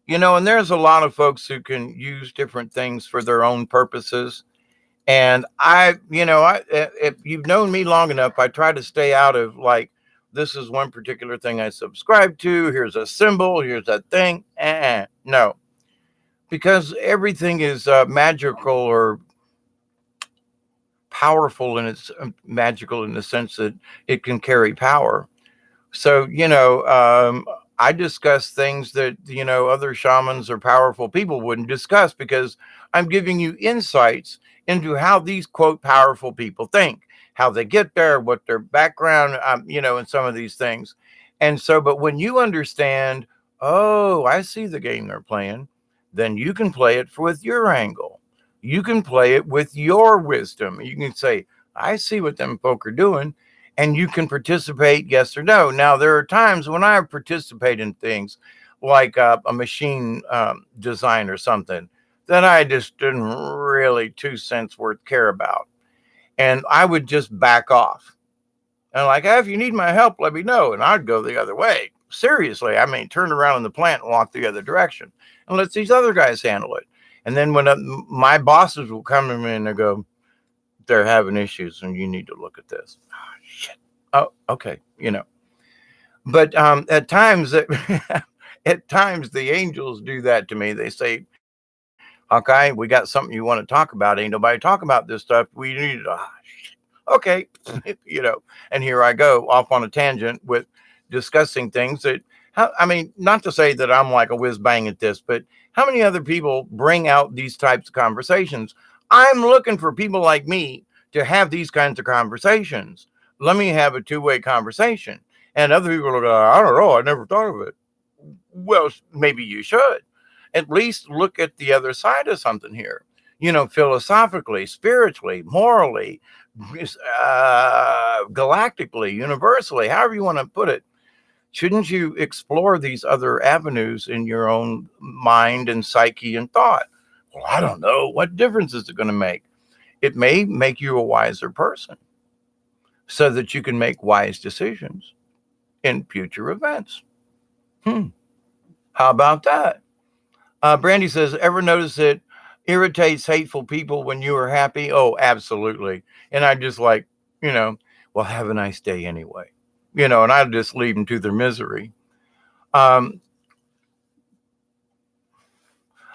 And there's a lot of folks who can use different things for their own purposes. And if you've known me long enough, I try to stay out of like, this is one particular thing I subscribe to. Here's a symbol. Here's that thing. No, because everything is magical or powerful, and it's magical in the sense that it can carry power. So, I discuss things that, other shamans or powerful people wouldn't discuss because I'm giving you insights into how these quote powerful people think, how they get there, what their background, and some of these things. And so, but when you understand, oh, I see the game they're playing, then you can play it with your angle. You can play it with your wisdom. You can say, I see what them folk are doing, and you can participate, yes or no. Now, there are times when I participate in things like a machine design or something that I just didn't really 2 cents worth care about. And I would just back off. And like, hey, if you need my help, let me know. And I'd go the other way. Seriously, I mean, turn around in the plant and walk the other direction and let these other guys handle it. And then when my bosses will come to me and they go, they're having issues and you need to look at this. Oh, shit. Oh, okay. But at times at times the angels do that to me. They say, okay, we got something you want to talk about. Ain't nobody talking about this stuff. We need it. Okay. And here I go off on a tangent with discussing things that, I mean, not to say that I'm like a whiz bang at this, but how many other people bring out these types of conversations? I'm looking for people like me to have these kinds of conversations. Let me have a two-way conversation. And other people are like, I don't know, I never thought of it. Well, maybe you should. At least look at the other side of something here. Philosophically, spiritually, morally, galactically, universally, however you want to put it. Shouldn't you explore these other avenues in your own mind and psyche and thought? Well, I don't know. What difference is it going to make? It may make you a wiser person so that you can make wise decisions in future events. How about that? Brandy says, ever notice it irritates hateful people when you are happy? Oh, absolutely. And I just like, you know, well, have a nice day anyway. And I just leave them to their misery. Um,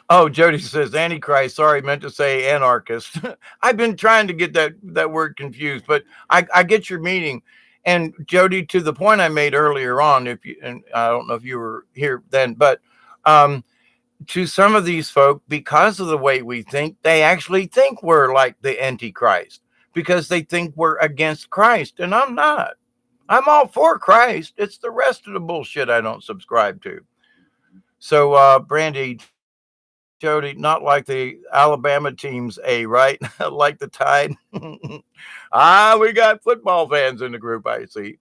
oh, Jody says Antichrist. Sorry, meant to say Anarchist. I've been trying to get that word confused, but I get your meaning. And Jody, to the point I made earlier on, and I don't know if you were here then, but to some of these folk, because of the way we think, they actually think we're like the Antichrist because they think we're against Christ, and I'm not. I'm all for Christ. It's the rest of the bullshit I don't subscribe to. So, Brandy, Jody, not like the Alabama team's A, right? Like the Tide. We got football fans in the group, I see.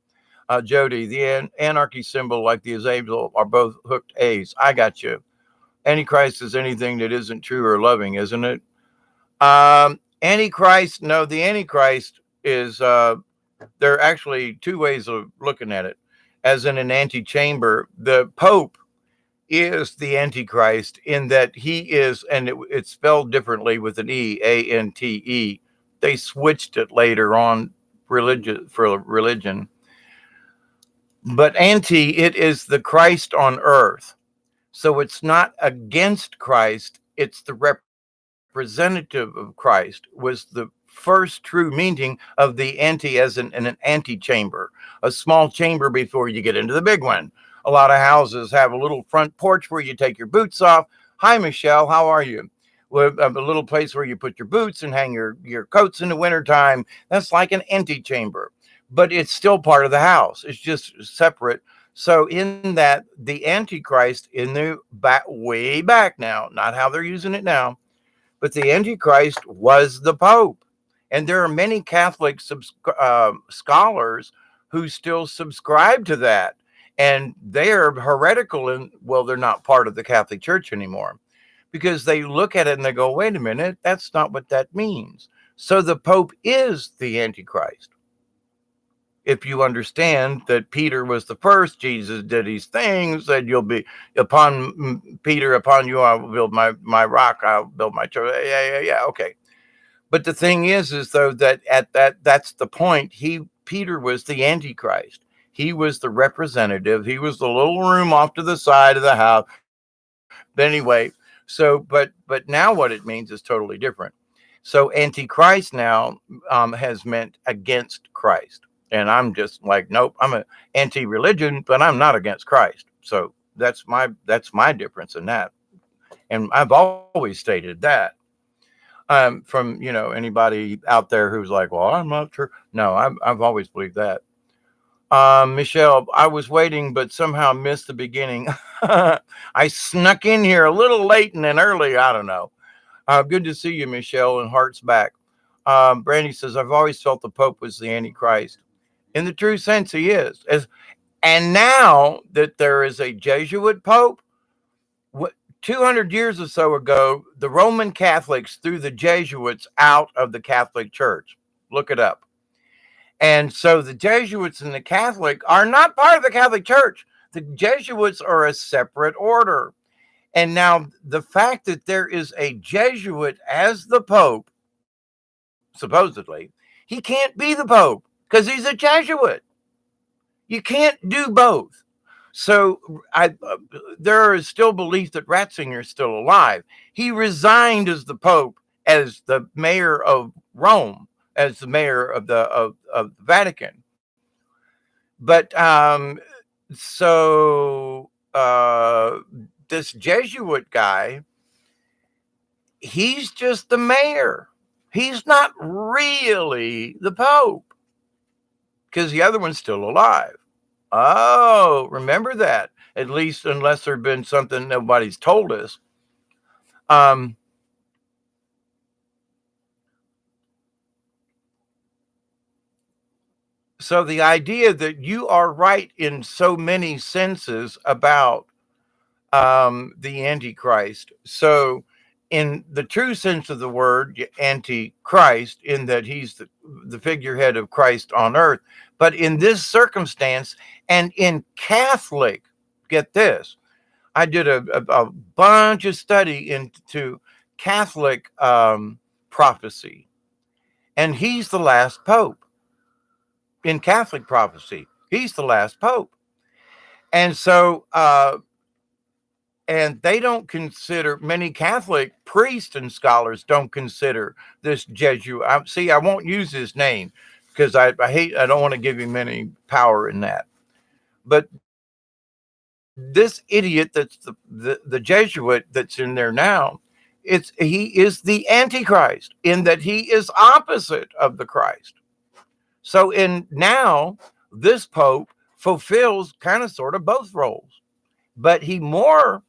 Jody, the anarchy symbol, like the Azazel, are both hooked A's. I got you. Antichrist is anything that isn't true or loving, isn't it? Antichrist, no, the Antichrist is, there are actually two ways of looking at it. As in an antechamber, the Pope is the Antichrist in that he is, and it's spelled differently with an E, Ante. They switched it later on for religion. But it is the Christ on earth. So it's not against Christ, it's the representative of Christ, was the first true meaning of the ante as in an antechamber, a small chamber before you get into the big one. A lot of houses have a little front porch where you take your boots off. Hi, Michelle, how are you? Well, a little place where you put your boots and hang your coats in the wintertime. That's like an antechamber, but it's still part of the house. It's just separate. So in that, the Antichrist in the way back now, not how they're using it now, but the Antichrist was the Pope. And there are many Catholic scholars who still subscribe to that. And they're heretical, and well, they're not part of the Catholic Church anymore, because they look at it and they go, wait a minute, that's not what that means. So the Pope is the Antichrist. If you understand that Peter was the first, Jesus did these things, said you'll be upon Peter, upon you I will build my rock, I'll build my church. Yeah, okay. But the thing is though, that that's the point. Peter was the Antichrist. He was the representative. He was the little room off to the side of the house. But anyway, but now what it means is totally different. So Antichrist now has meant against Christ. And I'm just like, nope, I'm an anti-religion, but I'm not against Christ. So that's my difference in that. And I've always stated that. From anybody out there who's like, well, I'm not sure. No, I've always believed that. Michelle, I was waiting, but somehow missed the beginning. I snuck in here a little late and then early. I don't know. Good to see you, Michelle, and hearts back. Brandy says, I've always felt the Pope was the Antichrist. In the true sense, he is. And now that there is a Jesuit Pope, 200 years or so ago, the Roman Catholics threw the Jesuits out of the Catholic Church. Look it up. And so the Jesuits and the Catholic are not part of the Catholic Church. The Jesuits are a separate order. And now the fact that there is a Jesuit as the Pope, supposedly, he can't be the Pope because he's a Jesuit. You can't do both. So there is still belief that Ratzinger's still alive. He resigned as the Pope, as the mayor of Rome, as the mayor of the Vatican. But this Jesuit guy, he's just the mayor. He's not really the Pope because the other one's still alive. Oh, remember that. At least unless there'd been something nobody's told us. So the idea that you are right in so many senses about the Antichrist. So in the true sense of the word, Antichrist, in that he's the figurehead of Christ on earth. But in this circumstance, and in Catholic, get this, I did a bunch of study into Catholic prophecy, and he's the last Pope. In Catholic prophecy, he's the last Pope. And so, and they don't consider, many Catholic priests and scholars don't consider this Jesuit. I won't use his name because I don't want to give him any power in that. But this idiot that's the Jesuit that's in there now, he is the Antichrist in that he is opposite of the Christ. So now this Pope fulfills kind of sort of both roles, but he more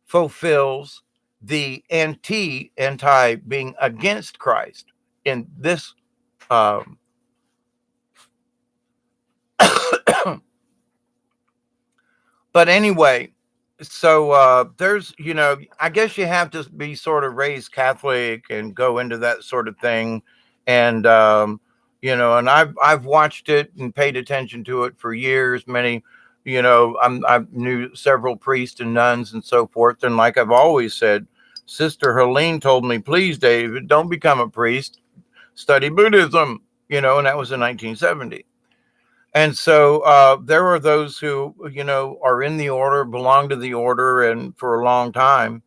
fulfills the anti being against Christ in this. But anyway, so there's, I guess you have to be sort of raised Catholic and go into that sort of thing. And, and I've watched it and paid attention to it for years. Many, I knew several priests and nuns and so forth. And like I've always said, Sister Helene told me, please, David, don't become a priest, study Buddhism, and that was in 1970. And so there are those who, are in the order, belong to the order, and for a long time.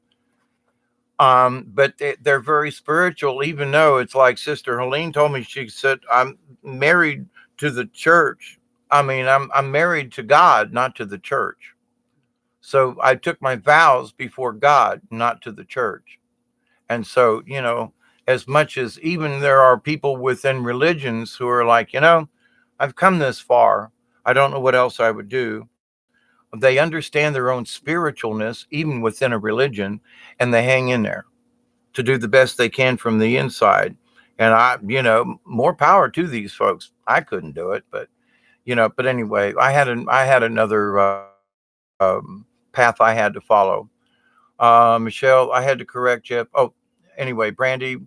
But they're very spiritual, even though it's like Sister Helene told me, she said, I'm married to the church. I mean, I'm married to God, not to the church. So I took my vows before God, not to the church. And so, as much as even there are people within religions who are like, I've come this far, I don't know what else I would do. They understand their own spiritualness, even within a religion, and they hang in there to do the best they can from the inside. And more power to these folks. I couldn't do it, but But anyway, I had another path I had to follow. Michelle, I had to correct Jeff. Oh, anyway, Brandy,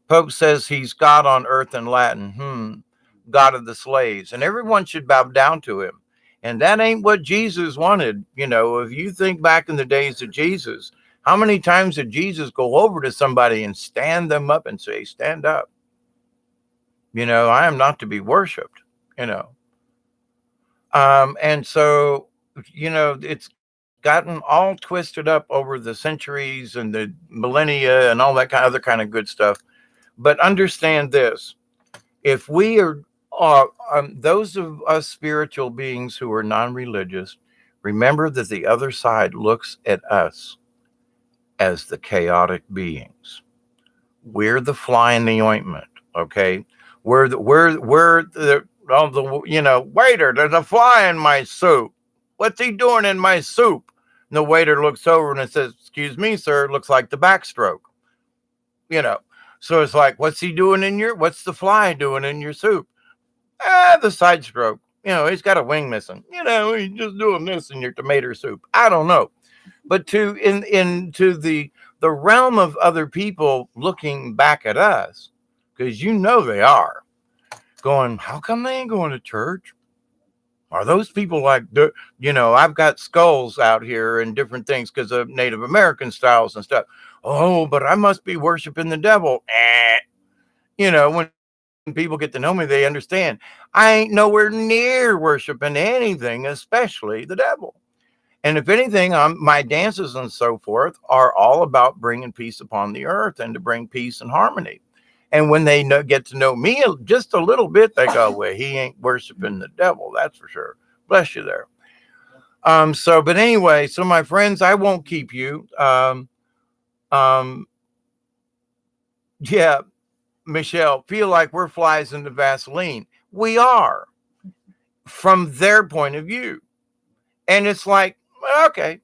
Pope says he's God on earth in Latin. God of the slaves. And everyone should bow down to him. And that ain't what Jesus wanted. If you think back in the days of Jesus, how many times did Jesus go over to somebody and stand them up and say, stand up? I am not to be worshiped, you know. And so, it's gotten all twisted up over the centuries and the millennia and all that other kind of good stuff. But understand this: if we are those of us spiritual beings who are non-religious, remember that the other side looks at us as the chaotic beings. We're the fly in the ointment. Okay, we're the waiter. There's a fly in my soup. What's he doing in my soup? And the waiter looks over and it says, "Excuse me, sir. It looks like the backstroke." You know. So it's like, what's the fly doing in your soup? The side stroke. He's got a wing missing. He's just doing this in your tomato soup. I don't know. But into the realm of other people looking back at us, because they are going, how come they ain't going to church? Are those people like, I've got skulls out here and different things because of Native American styles and stuff. Oh, but I must be worshiping the devil. When people get to know me, they understand I ain't nowhere near worshiping anything, especially the devil. And if anything, my dances and so forth are all about bringing peace upon the earth and to bring peace and harmony. And when they get to know me just a little bit, they go, well, he ain't worshiping the devil. That's for sure. Bless you there. But anyway, so my friends, I won't keep you. Um, yeah, Michelle, feel like we're flies in the Vaseline. We are from their point of view. And it's like, okay,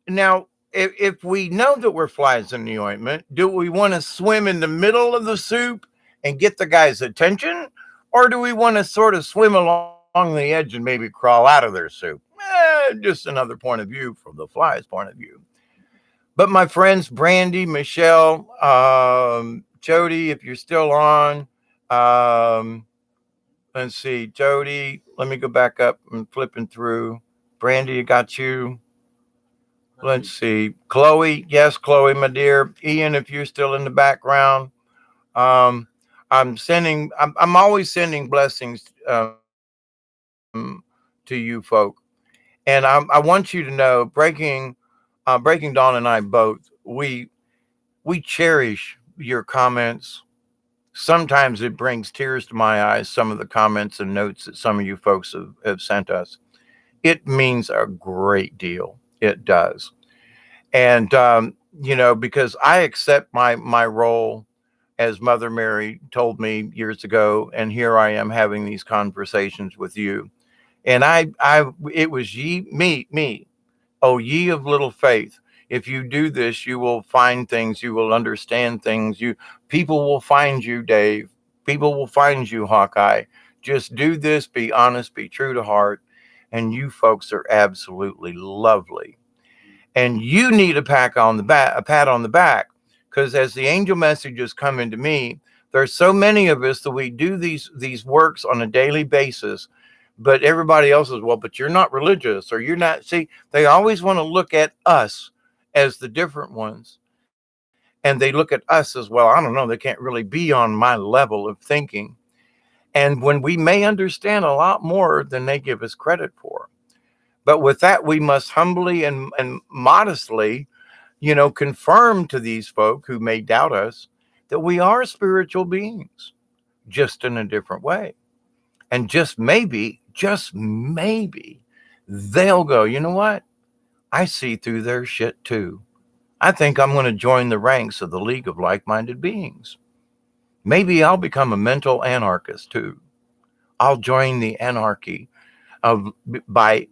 now, if we know that we're flies in the ointment, do we want to swim in the middle of the soup and get the guy's attention? Or do we want to sort of swim along the edge and maybe crawl out of their soup? Just another point of view from the fly's point of view. But my friends, Brandy, Michelle, Jody, if you're still on, um, let's see, Jody, let me go back up and flipping through. Brandy, I got you. Let's see. Chloe, yes, Chloe, my dear. Ian, if you're still in the background, um, I'm always sending blessings to you folk. And I want you to know, Breaking Dawn and I both, we cherish your comments. Sometimes it brings tears to my eyes, some of the comments and notes that some of you folks have sent us. It means a great deal. It does. And because I accept my role, as Mother Mary told me years ago, and here I am having these conversations with you. And I it was me, oh ye of little faith. If you do this, you will find things, you will understand things, people will find you, Dave. People will find you, Hawkeye. Just do this, be honest, be true to heart, and you folks are absolutely lovely. And you need a pat on the back, because as the angel messages come into me, there's so many of us that we do these works on a daily basis, but everybody else is, well, but you're not religious, or you're not. See, they always want to look at us as the different ones, and they look at us as, well, I don't know, they can't really be on my level of thinking. And when we may understand a lot more than they give us credit for. But with that, we must humbly and modestly, confirm to these folk who may doubt us that we are spiritual beings, just in a different way. And just maybe, they'll go, you know what? I see through their shit too. I think I'm going to join the ranks of the League of Like Minded Beings. Maybe I'll become a mental anarchist too. I'll join the anarchy of by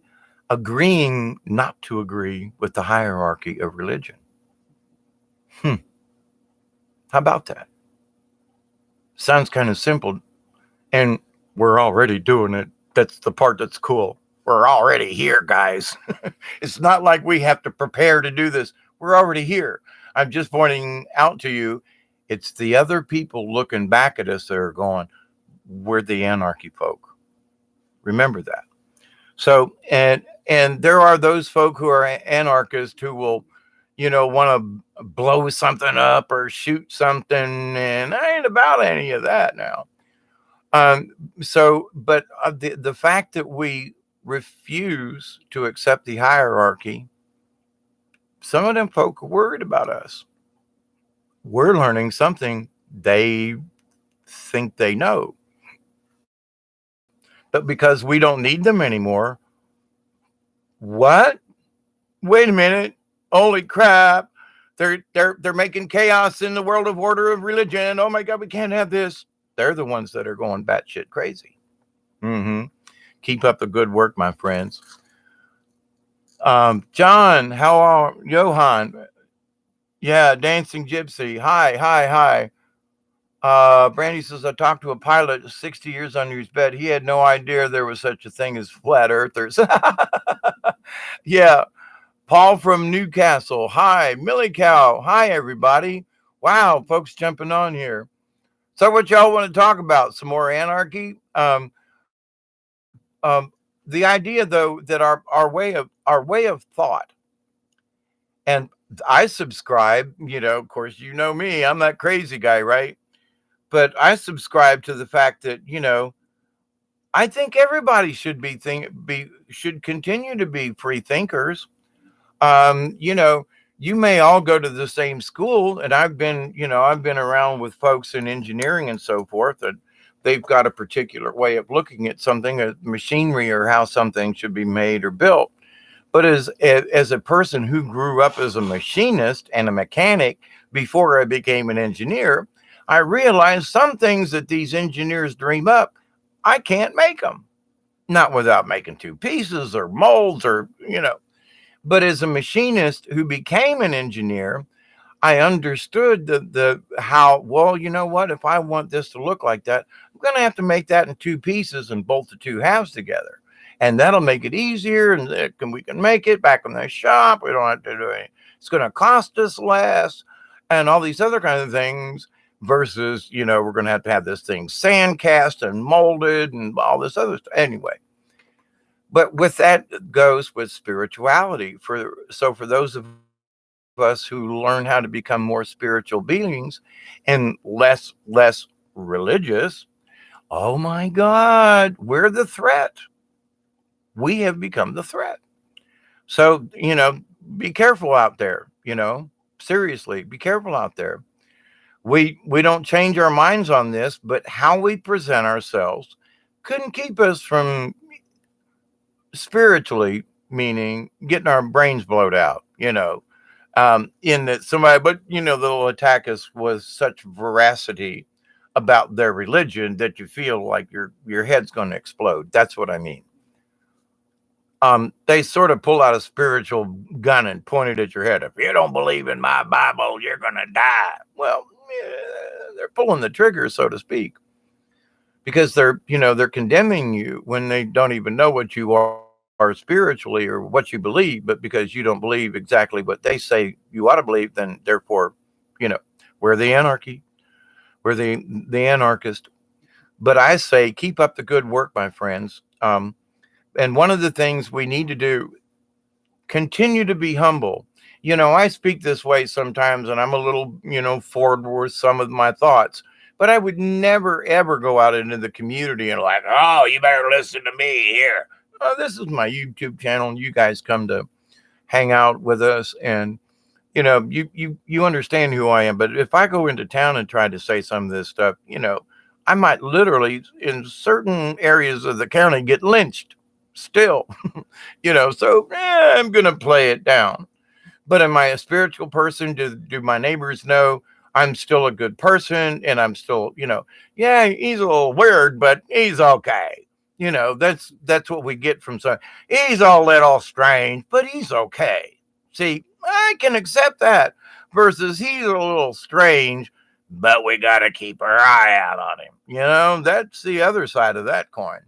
agreeing not to agree with the hierarchy of religion. Hmm. How about that? Sounds kind of simple, and we're already doing it. That's the part that's cool. We're already here, guys. It's not like we have to prepare to do this. We're already here. I'm just pointing out to you, it's the other people looking back at us that are going, we're the anarchy folk. Remember that. So, and there are those folk who are anarchists who will, want to blow something up or shoot something, and I ain't about any of that now. Um, but the fact that we refuse to accept the hierarchy, some of them folk are worried about us. We're learning something they think they know, but because we don't need them anymore, what? Wait a minute! Holy crap! They're making chaos in the world of order of religion. Oh my God, we can't have this. They're the ones that are going batshit crazy. Mm-hmm. Keep up the good work, my friends. John, how are Johan? Yeah, Dancing Gypsy. Hi, hi, hi. Brandy says, I talked to a pilot 60 years under his bed. He had no idea there was such a thing as flat earthers. Yeah. Paul from Newcastle. Hi, Millie Cow. Hi, everybody. Wow, folks jumping on here. So, what y'all want to talk about? Some more anarchy? The idea, though, that our way of thought, and I subscribe. Of course, me. I'm that crazy guy, right? But I subscribe to the fact that I think everybody should continue to be free thinkers. um, you know, you may all go to the same school, and I've been around with folks in engineering and so forth, and they've got a particular way of looking at something, machinery, or how something should be made or built. But as a person who grew up as a machinist and a mechanic before I became an engineer, I realized some things that these engineers dream up, I can't make them. Not without making two pieces or molds or. But as a machinist who became an engineer, I understood the how, well, you know what, if I want this to look like that, I'm going to have to make that in two pieces and bolt the two halves together. And that'll make it easier, and we can make it back in the shop. We don't have to do it. It's going to cost us less, and all these other kind of things, versus, we're going to have this thing sand cast and molded and all this other stuff. Anyway, but with that goes with spirituality. For those of us who learn how to become more spiritual beings and less religious, oh my God, we're the threat. We have become the threat. So, be careful out there, seriously, be careful out there. We don't change our minds on this, but how we present ourselves couldn't keep us from spiritually, meaning getting our brains blowed out, in that somebody, but they'll attack us with such veracity about their religion that you feel like your head's going to explode. That's what I mean. They sort of pull out a spiritual gun and point it at your head. If you don't believe in my Bible, you're going to die. Well, yeah, they're pulling the trigger, so to speak, because they're condemning you when they don't even know what you are spiritually or what you believe, but because you don't believe exactly what they say you ought to believe, then therefore, you know, we're the anarchy, we're the anarchist. But I say, keep up the good work, my friends. And one of the things we need to do, continue to be humble. I speak this way sometimes, and I'm a little, forward with some of my thoughts, but I would never, ever go out into the community and like, oh, you better listen to me here. This is my YouTube channel, and you guys come to hang out with us, and you understand who I am. But if I go into town and try to say some of this stuff, I might literally, in certain areas of the county, get lynched still. So I'm gonna play it down. But am I a spiritual person? Do my neighbors know I'm still a good person, and I'm still, yeah, he's a little weird, but he's okay. That's what we get from some. He's all little strange, but he's okay. See, I can accept that. Versus he's a little strange, but we got to keep our eye out on him. That's the other side of that coin.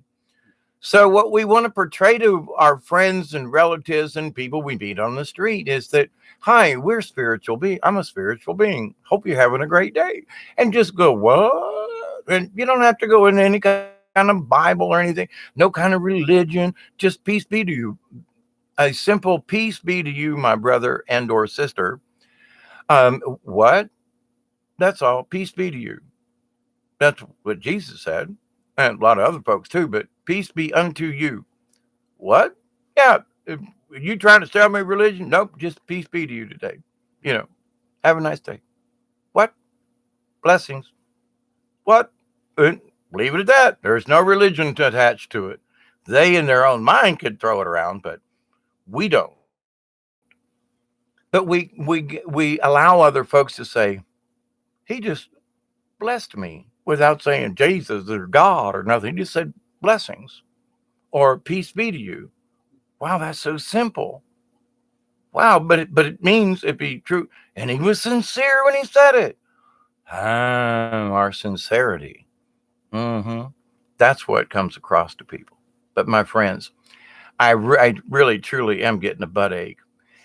So, what we want to portray to our friends and relatives and people we meet on the street is that, hi, we're spiritual being. I'm a spiritual being. Hope you're having a great day. And just go, what? And you don't have to go into any kind of Bible or anything, no kind of religion. Just peace be to you. A simple peace be to you, my brother and or sister. What? That's all. Peace be to you. That's what Jesus said, and a lot of other folks too. But peace be unto you. What? Yeah. If you trying to sell me religion? Nope. Just peace be to you today. You know. Have a nice day. What? Blessings. What? And leave it at that. There's no religion attached to it. They, in their own mind, could throw it around, but we don't. But we allow other folks to say, "He just blessed me," without saying Jesus or God or nothing. He just said blessings or peace be to you. Wow, that's so simple. Wow, but it means it be true. And he was sincere when he said it. Our sincerity. hmm That's what comes across to people. But my friends, I really truly am getting a butt ache.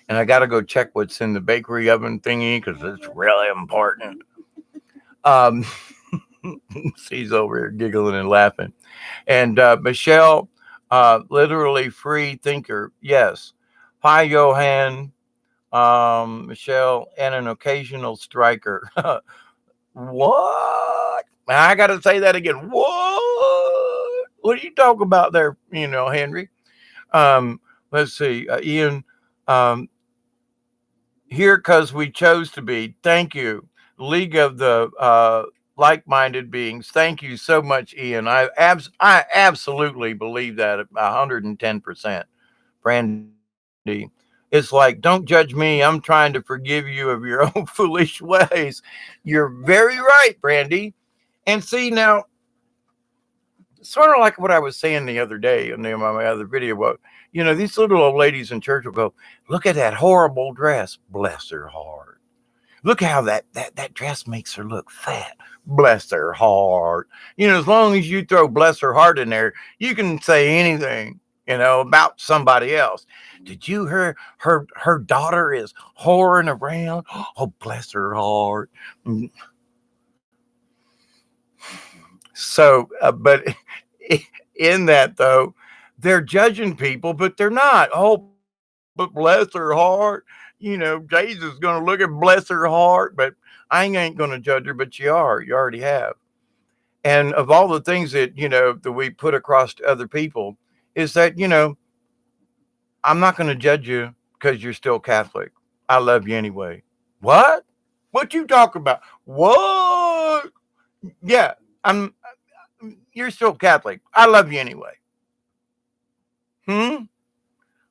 And I got to go check what's in the bakery oven thingy because it's really important. Um, she's over here giggling and laughing. And Michelle, literally free thinker. Yes. Hi, Johan, Michelle, and an occasional striker. What? I got to say that again. What are you talking about there, Henry? Um, let's see. Ian, um, here because we chose to be. Thank you. League of the like-minded beings. Thank you so much, Ian. I absolutely believe that 110%. Brandy, it's like, don't judge me. I'm trying to forgive you of your own foolish ways. You're very right, Brandy. And see now, sort of like what I was saying the other day in my other video. Well, these little old ladies in church will go, "Look at that horrible dress. Bless her heart. Look how that dress makes her look fat. Bless her heart." As long as you throw "bless her heart" in there, you can say anything, about somebody else. Did you hear her daughter is whoring around? Oh, bless her heart. Mm. So, but in that though, they're judging people, but they're not. Oh, but bless her heart. Jesus is going to look at bless her heart, but I ain't going to judge her, but you are. You already have. And of all the things that we put across to other people is that, I'm not going to judge you because you're still Catholic. I love you anyway. What? What you talk about? What? Yeah, I'm. You're still Catholic. I love you anyway. Hmm.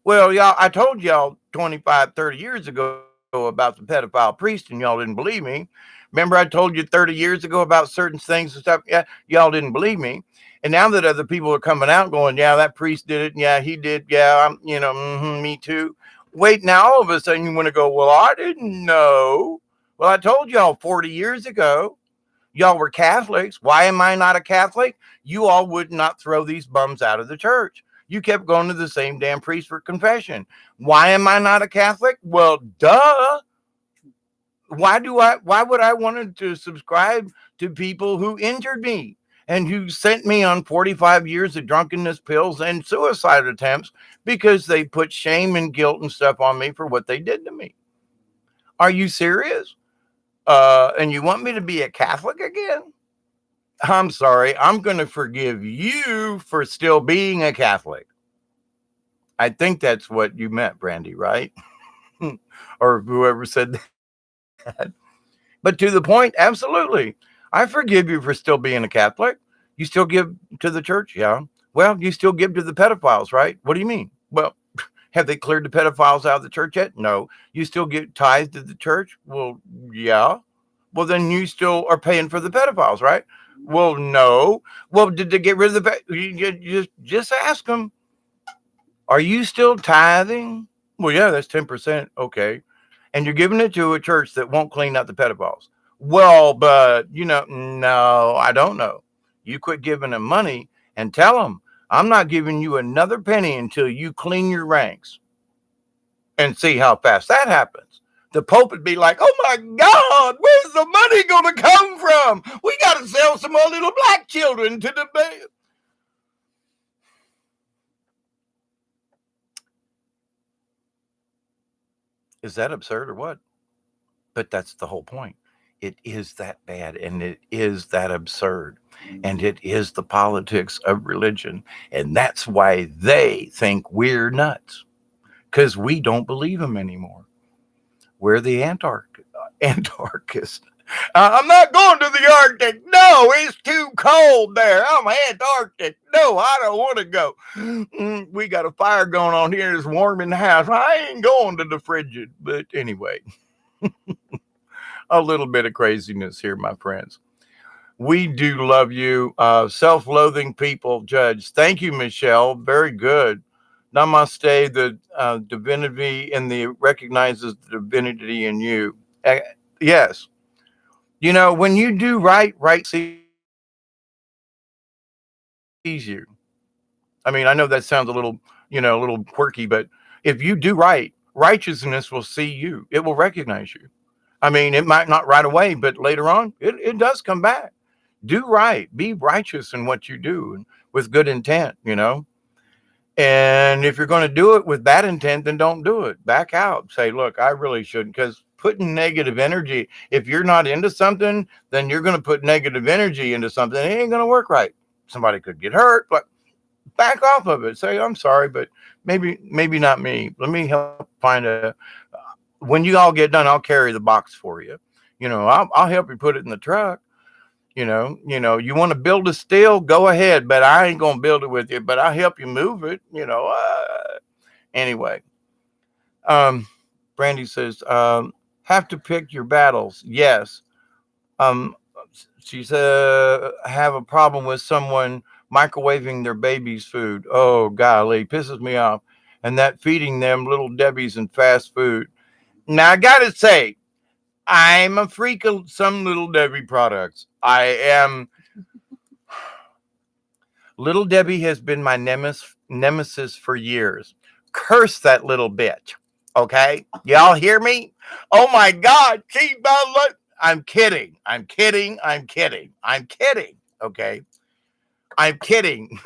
Well, y'all, I told y'all 25, 30 years ago about the pedophile priest, and y'all didn't believe me. Remember, I told you 30 years ago about certain things and stuff? Yeah, y'all didn't believe me. And now that other people are coming out going, yeah, that priest did it. Yeah, he did. Yeah, me too. Wait, now all of a sudden you want to go, well, I didn't know. Well, I told y'all 40 years ago. Y'all were Catholics. Why am I not a Catholic? You all would not throw these bums out of the church. You kept going to the same damn priest for confession. Why am I not a Catholic? Well, duh. Why would I want to subscribe to people who injured me and who sent me on 45 years of drunkenness, pills, and suicide attempts because they put shame and guilt and stuff on me for what they did to me? Are you serious? And you want me to be a Catholic again? I'm sorry. I'm going to forgive you for still being a Catholic. I think that's what you meant, Brandy, right? Or whoever said that. But to the point, absolutely. I forgive you for still being a Catholic. You still give to the church? Yeah. Well, you still give to the pedophiles, right? What do you mean? Well, have they cleared the pedophiles out of the church yet? No. You still get tithes to the church? Well, yeah. Well, then you still are paying for the pedophiles, right? Well, no. Well, did they get rid of the? Just ask them. Are you still tithing? Well, yeah, that's 10%. Okay, and you're giving it to a church that won't clean up the pedophiles. Well, but no, I don't know. You quit giving them money and tell them I'm not giving you another penny until you clean your ranks, and see how fast that happens. The Pope would be like, oh my God, where's the money going to come from? We got to sell some more little black children to the. Is that absurd or what? But that's the whole point. It is that bad, and it is that absurd, and it is the politics of religion. And that's why they think we're nuts, because we don't believe them anymore. We're the Antarchist. I'm not going to the Arctic. No, it's too cold there. I'm Antarctic. No, I don't want to go. We got a fire going on here. It's warm in the house. I ain't going to the frigid. But anyway, a little bit of craziness here, my friends. We do love you. Self-loathing people, Judge. Thank you, Michelle. Very good. Namaste. The divinity in the recognizes the divinity in you. Yes. You know, when you do right, right sees you. I mean, I know that sounds a little, a little quirky, but if you do right, righteousness will see you. It will recognize you. I mean, it might not right away, but later on, it does come back. Do right. Be righteous in what you do and with good intent. And if you're going to do it with bad intent, then don't do it. Back out. Say, look, I really shouldn't. Because putting negative energy, if you're not into something, then you're going to put negative energy into something. It ain't going to work right. Somebody could get hurt, but back off of it. Say, I'm sorry, but maybe not me. Let me help find when you all get done, I'll carry the box for you. I'll help you put it in the truck. You want to build a still, go ahead, but I ain't going to build it with you, but I'll help you move it. Anyway, Brandy says, have to pick your battles. Yes. Um, she said, have a problem with someone microwaving their baby's food. Oh, golly, pisses me off. And that feeding them little Debbie's and fast food. Now, I got to say, I'm a freak of some Little Debbie products. I am. Little Debbie has been my nemesis for years. Curse that little bitch. Okay? Y'all hear me? Oh my God. I'm kidding. I'm kidding. I'm kidding. I'm kidding. Okay? I'm kidding.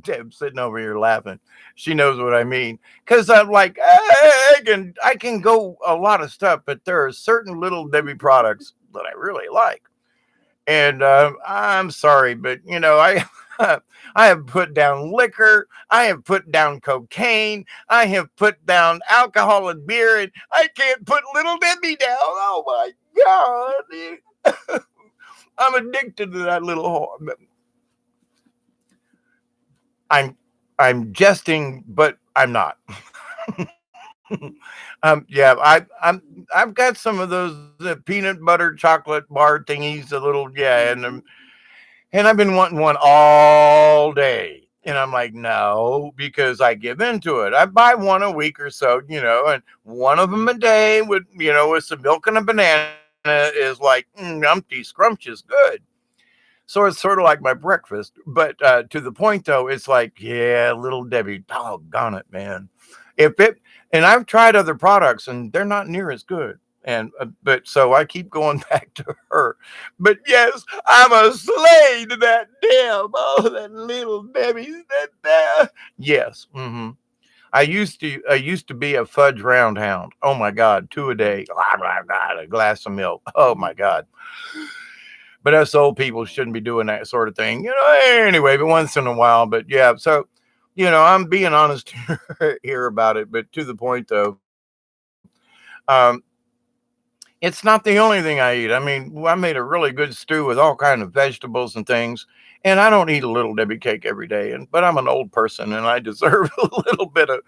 Deb's sitting over here laughing. She knows what I mean. Because I'm like, I can go a lot of stuff, but there are certain Little Debbie products that I really like. And I'm sorry, but I I have put down liquor, I have put down cocaine, I have put down alcohol and beer, and I can't put Little Debbie down. Oh my God. I'm addicted to that little whore. I'm jesting, but I'm not. I've got some of those peanut butter chocolate bar thingies, a little, and I've been wanting one all day. And I'm like, no, because I give into it. I buy one a week or so, and one of them a day with some milk and a banana is like umpty scrumptious good. So it's sort of like my breakfast. But to the point, though, it's like, yeah, Little Debbie, doggone it, man. And I've tried other products, and they're not near as good. And but so I keep going back to her. But yes, I'm a slave to that that Little Debbie. Yes. I used to be a fudge round hound. Oh my God, 2 a day. A glass of milk. Oh my God. But us old people shouldn't be doing that sort of thing, anyway, but once in a while. But yeah, so, I'm being honest here about it, but to the point though, it's not the only thing I eat. I mean, I made a really good stew with all kinds of vegetables and things, and I don't eat a Little Debbie cake every day. But I'm an old person, and I deserve a little bit of,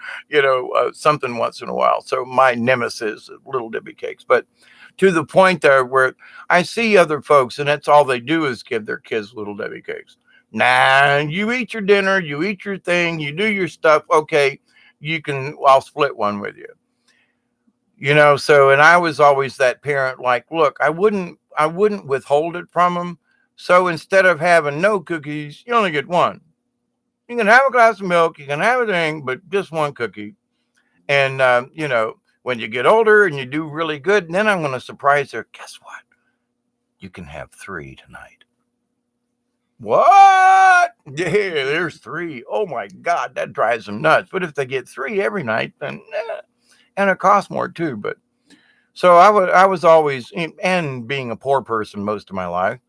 something once in a while. So my nemesis is Little Debbie cakes. But to the point there where I see other folks, and that's all they do is give their kids Little Debbie cakes. Nah, you eat your dinner, you eat your thing, you do your stuff. Okay, I'll split one with you. So, and I was always that parent, like, look, I wouldn't withhold it from them. So instead of having no cookies, you only get one. You can have a glass of milk, you can have a thing, but just one cookie. And, when you get older and you do really good, then I'm going to surprise her. Guess what? You can have 3 tonight. What? Yeah, there's 3. Oh my God, that drives them nuts. But if they get 3 every night, then, and it costs more too. But so I was always, and being a poor person most of my life,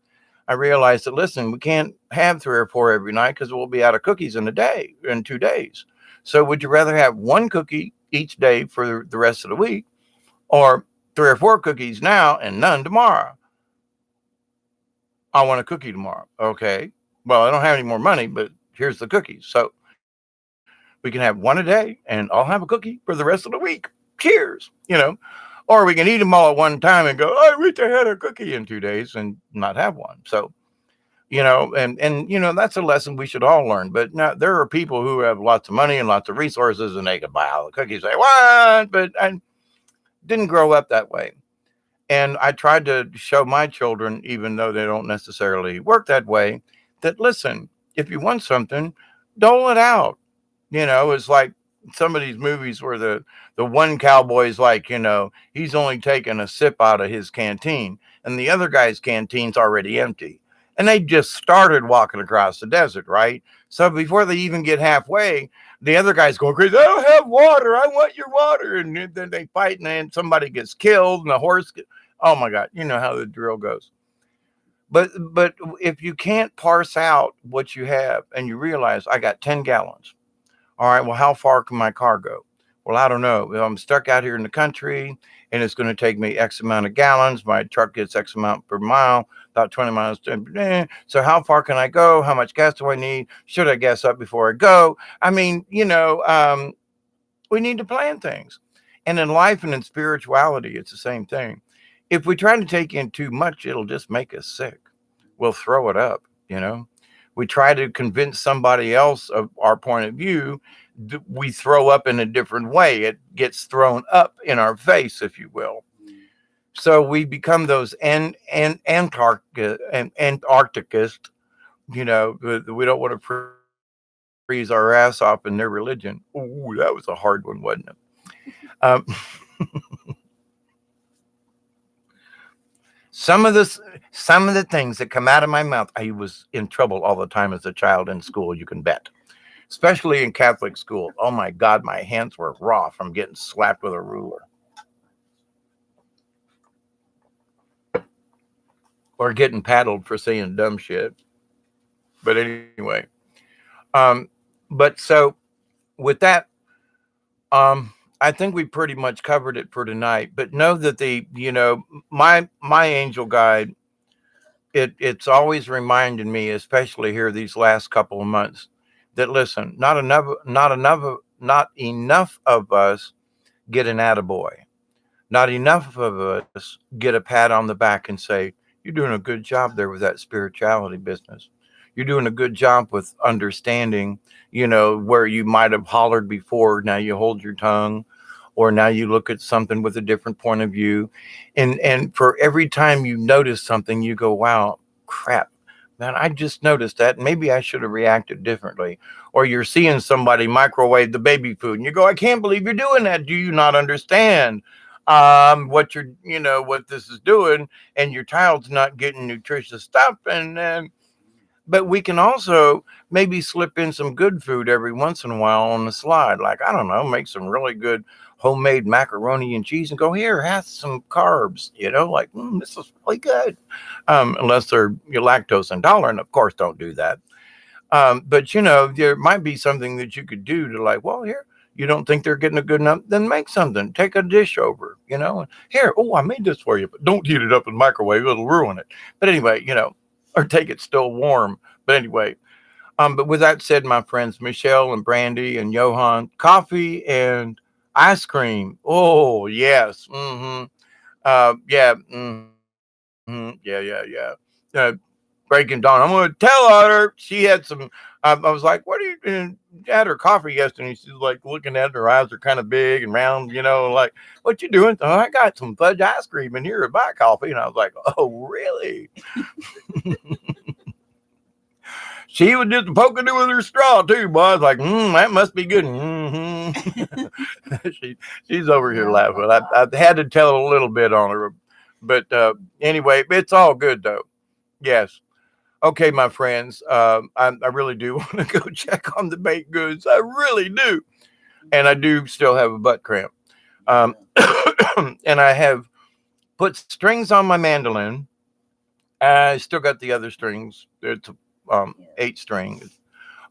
I realized that, listen, we can't have 3 or 4 every night because we'll be out of cookies in 2 days. So would you rather have one cookie each day for the rest of the week, or 3 or 4 cookies now and none tomorrow? I want a cookie tomorrow. Okay. Well, I don't have any more money, but here's the cookies. So we can have one a day and I'll have a cookie for the rest of the week. Cheers. Or we can eat them all at one time and go, I wish I had a cookie in 2 days and not have one. So, that's a lesson we should all learn. But now there are people who have lots of money and lots of resources and they can buy all the cookies they want, but I didn't grow up that way. And I tried to show my children, even though they don't necessarily work that way, that, listen, if you want something, dole it out. It's like some of these movies where the one cowboy's like, he's only taking a sip out of his canteen and the other guy's canteen's already empty. And they just started walking across the desert, right? So before they even get halfway, the other guy's going crazy. I don't have water. I want your water. And then they fight and then somebody gets killed and the horse oh my God, you know how the drill goes. But if you can't parse out what you have and you realize I got 10 gallons. All right, well, how far can my car go? Well, I don't know. I'm stuck out here in the country and it's going to take me X amount of gallons. My truck gets X amount per mile, about 20 miles. So how far can I go? How much gas do I need? Should I gas up before I go? I mean, we need to plan things. And in life and in spirituality, it's the same thing. If we try to take in too much, it'll just make us sick. We'll throw it up. We try to convince somebody else of our point of view. We throw up in a different way. It gets thrown up in our face, if you will. So we become those Antarctists. We don't want to freeze our ass off in their religion. Ooh, that was a hard one, wasn't it? Um, some of the things that come out of my mouth, I was in trouble all the time as a child in school, you can bet. Especially in Catholic school. Oh my God, my hands were raw from getting slapped with a ruler. Or getting paddled for saying dumb shit. But anyway. But so with that, I think we pretty much covered it for tonight. But know that my angel guide, it's always reminded me, especially here these last couple of months, that, listen, not enough of us get an attaboy. Not enough of us get a pat on the back and say, you're doing a good job there with that spirituality business. You're doing a good job with understanding, where you might have hollered before. Now you hold your tongue, or now you look at something with a different point of view. And for every time you notice something, you go, wow, crap, man, I just noticed that. Maybe I should have reacted differently. Or you're seeing somebody microwave the baby food and you go, I can't believe you're doing that. Do you not understand what what this is doing? And your child's not getting nutritious stuff. But we can also maybe slip in some good food every once in a while on the slide. Like, I don't know, make some really good homemade macaroni and cheese and go, here, have some carbs, like, this is really good. Unless you're lactose intolerant, of course, don't do that. But there might be something that you could do to, like, well, here, you don't think they're getting a good enough, then make something. Take a dish over, here, I made this for you, but don't heat it up in the microwave. It'll ruin it. But anyway, or take it still warm. But anyway, but with that said, my friends, Michelle and Brandy and Johan, coffee and ice cream. Oh, yes. Mm-hmm. Yeah. Mm-hmm. Breaking Dawn. I'm going to tell her she had some. I was like, what are you doing? Had her coffee yesterday. She's like looking at her eyes are kind of big and round, like, what you doing? Oh, I got some fudge ice cream in here at my coffee. And I was like, oh, really? She was just poking it with her straw too, boy. I was like, that must be good. she, she's over here laughing. I had to tell a little bit on her, but anyway, it's all good though. Yes. Okay, my friends. I really do want to go check on the baked goods. I really do, and I do still have a butt cramp. Um, and I have put strings on my mandolin. I still got the other strings. It's 8 strings,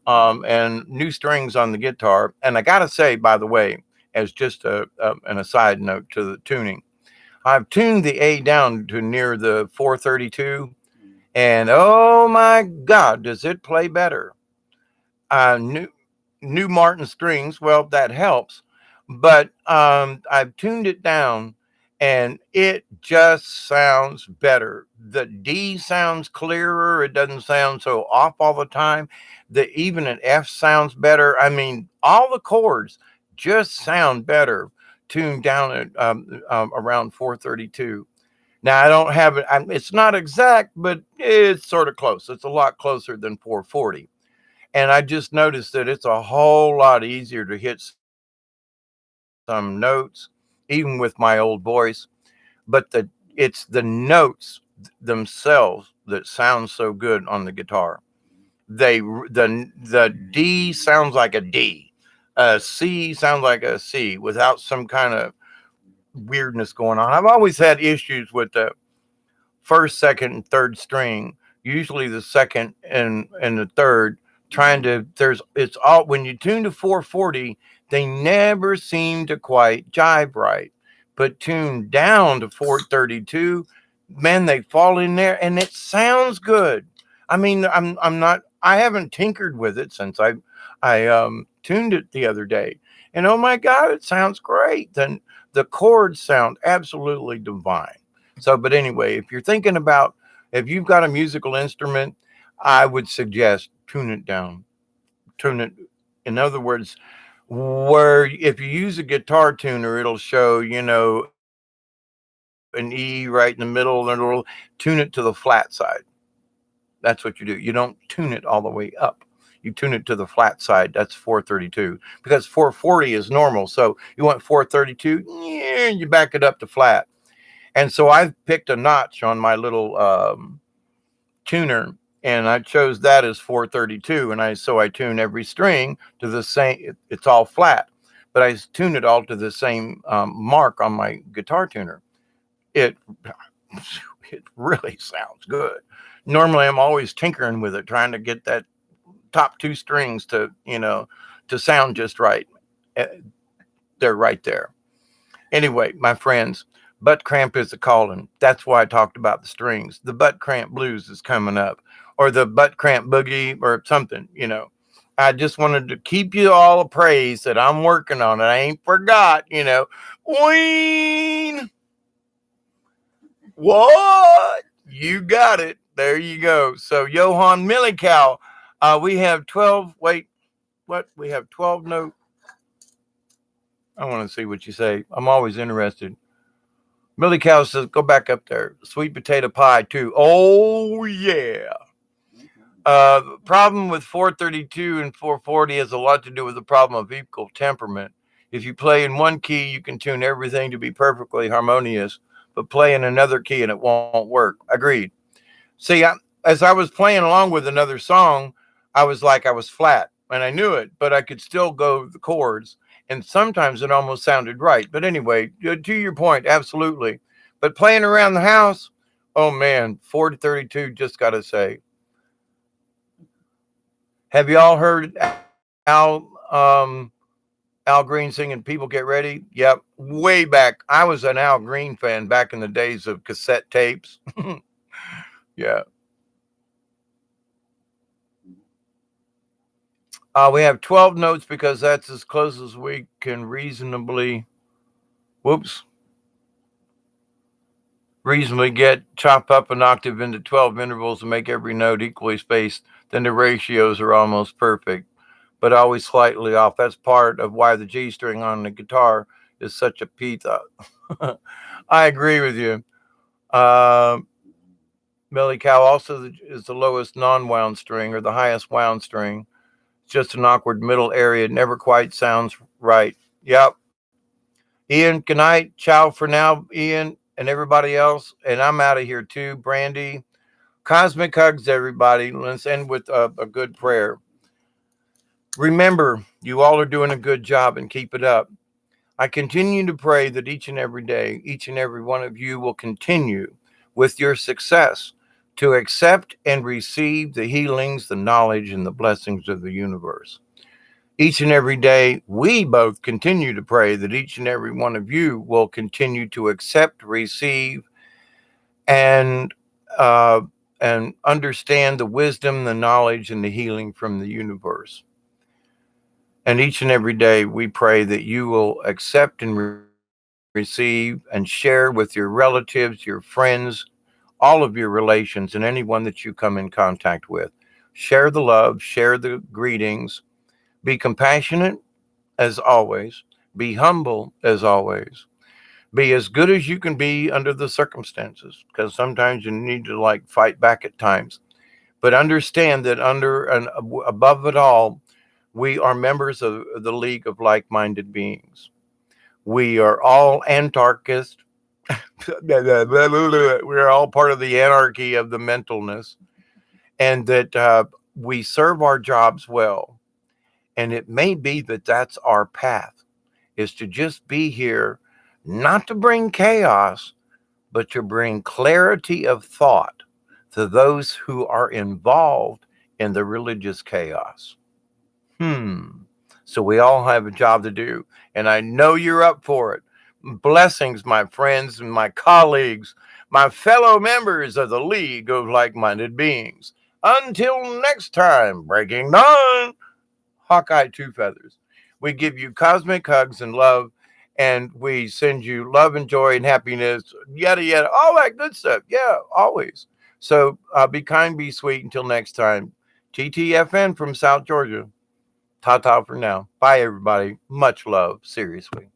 and new strings on the guitar. And I gotta say, by the way, as just an aside note to the tuning, I've tuned the A down to near the 432, and oh my God, does it play better? New Martin strings. Well, that helps, but I've tuned it down, and it just sounds better. The D sounds clearer. It doesn't sound so off all the time. The even an F sounds better. I mean, all the chords just sound better tuned down at around 432. Now I don't have it. It's not exact, but it's sort of close. It's a lot closer than 440. And I just noticed that it's a whole lot easier to hit some notes, even with my old voice. But it's the notes themselves that sound so good on the guitar. The D sounds like a D, a C sounds like a C without some kind of weirdness going on. I've always had issues with the first, second, and third string, usually the second and the third, trying to there's it's all when you tune to 440, they never seem to quite jive right. But tune down to 432, man, they fall in there and it sounds good. I mean, I haven't tinkered with it since I tuned it the other day. And oh my God, it sounds great. Then the chords sound absolutely divine. So, but anyway, if you're thinking about if you've got a musical instrument, I would suggest tune it down. Tune it. In other words, where if you use a guitar tuner, it'll show, an E right in the middle, and it'll tune it to the flat side. That's what you do. You don't tune it all the way up. You tune it to the flat side. That's 432 because 440 is normal. So you want 432, yeah, you back it up to flat. And so I've picked a notch on my little tuner, and I chose that as 432. And I tune every string to the same. It's all flat, but I tune it all to the same mark on my guitar tuner. It it really sounds good. Normally, I'm always tinkering with it, trying to get that top 2 strings to sound just right. Eh, They're right there. Anyway, my friends, butt cramp is a calling. That's why I talked about the strings. The butt cramp blues is coming up, or the butt cramp boogie, or something. I just wanted to keep you all appraised that I'm working on it. I ain't forgot. Ween! What? You got it. There you go. So, Johann Milikow, we have 12. Wait, what? We have 12 note. I want to see what you say. I'm always interested. Millie Cow says, go back up there. Sweet potato pie, too. Oh, yeah. The problem with 432 and 440 has a lot to do with the problem of equal temperament. If you play in one key, you can tune everything to be perfectly harmonious, but play in another key and it won't work. Agreed. See, as I was playing along with another song, I was like I was flat and I knew it, but I could still go the chords. And sometimes it almost sounded right. But anyway, to your point, absolutely. But playing around the house, oh man, 432, just got to say. Have y'all heard Al Green singing People Get Ready? Yep, way back. I was an Al Green fan back in the days of cassette tapes. Yeah. We have 12 notes because that's as close as we can whoops, reasonably get. Chop up an octave into 12 intervals and make every note equally spaced. Then the ratios are almost perfect, but always slightly off. That's part of why the G string on the guitar is such a pizza. I agree with you. Uh, Millie cow also is the lowest non-wound string or the highest wound string. It's just an awkward middle area. It never quite sounds right. Yep. Ian, good night. Ciao for now, Ian, and everybody else. And I'm out of here too. Brandy, cosmic hugs, everybody. Let's end with a good prayer. Remember, you all are doing a good job and keep it up. I continue to pray that each and every day, each and every one of you will continue with your success to accept and receive the healings, the knowledge, and the blessings of the universe. Each and every day, we both continue to pray that each and every one of you will continue to accept, receive, and uh, and understand the wisdom, the knowledge, and the healing from the universe. And each and every day, we pray that you will accept and receive and share with your relatives, your friends, all of your relations, and anyone that you come in contact with. Share the love, share the greetings, be compassionate as always, be humble as always, be as good as you can be under the circumstances, because sometimes you need to like fight back at times. But understand that under and above it all, we are members of the League of Like Minded Beings. We are all anarchists. We're all part of the anarchy of the mentalness, and that we serve our jobs well. And it may be that that's our path, is to just be here, not to bring chaos, but to bring clarity of thought to those who are involved in the religious chaos. So we all have a job to do, and I know you're up for it. Blessings, my friends and my colleagues, my fellow members of the League of Like Minded Beings. Until next time, breaking dawn, Hawkeye Two Feathers. We give you cosmic hugs and love, and we send you love and joy and happiness, yada, yada, all that good stuff. Yeah, always. So be kind, be sweet. Until next time, TTFN from South Georgia. Ta ta for now. Bye, everybody. Much love. Seriously.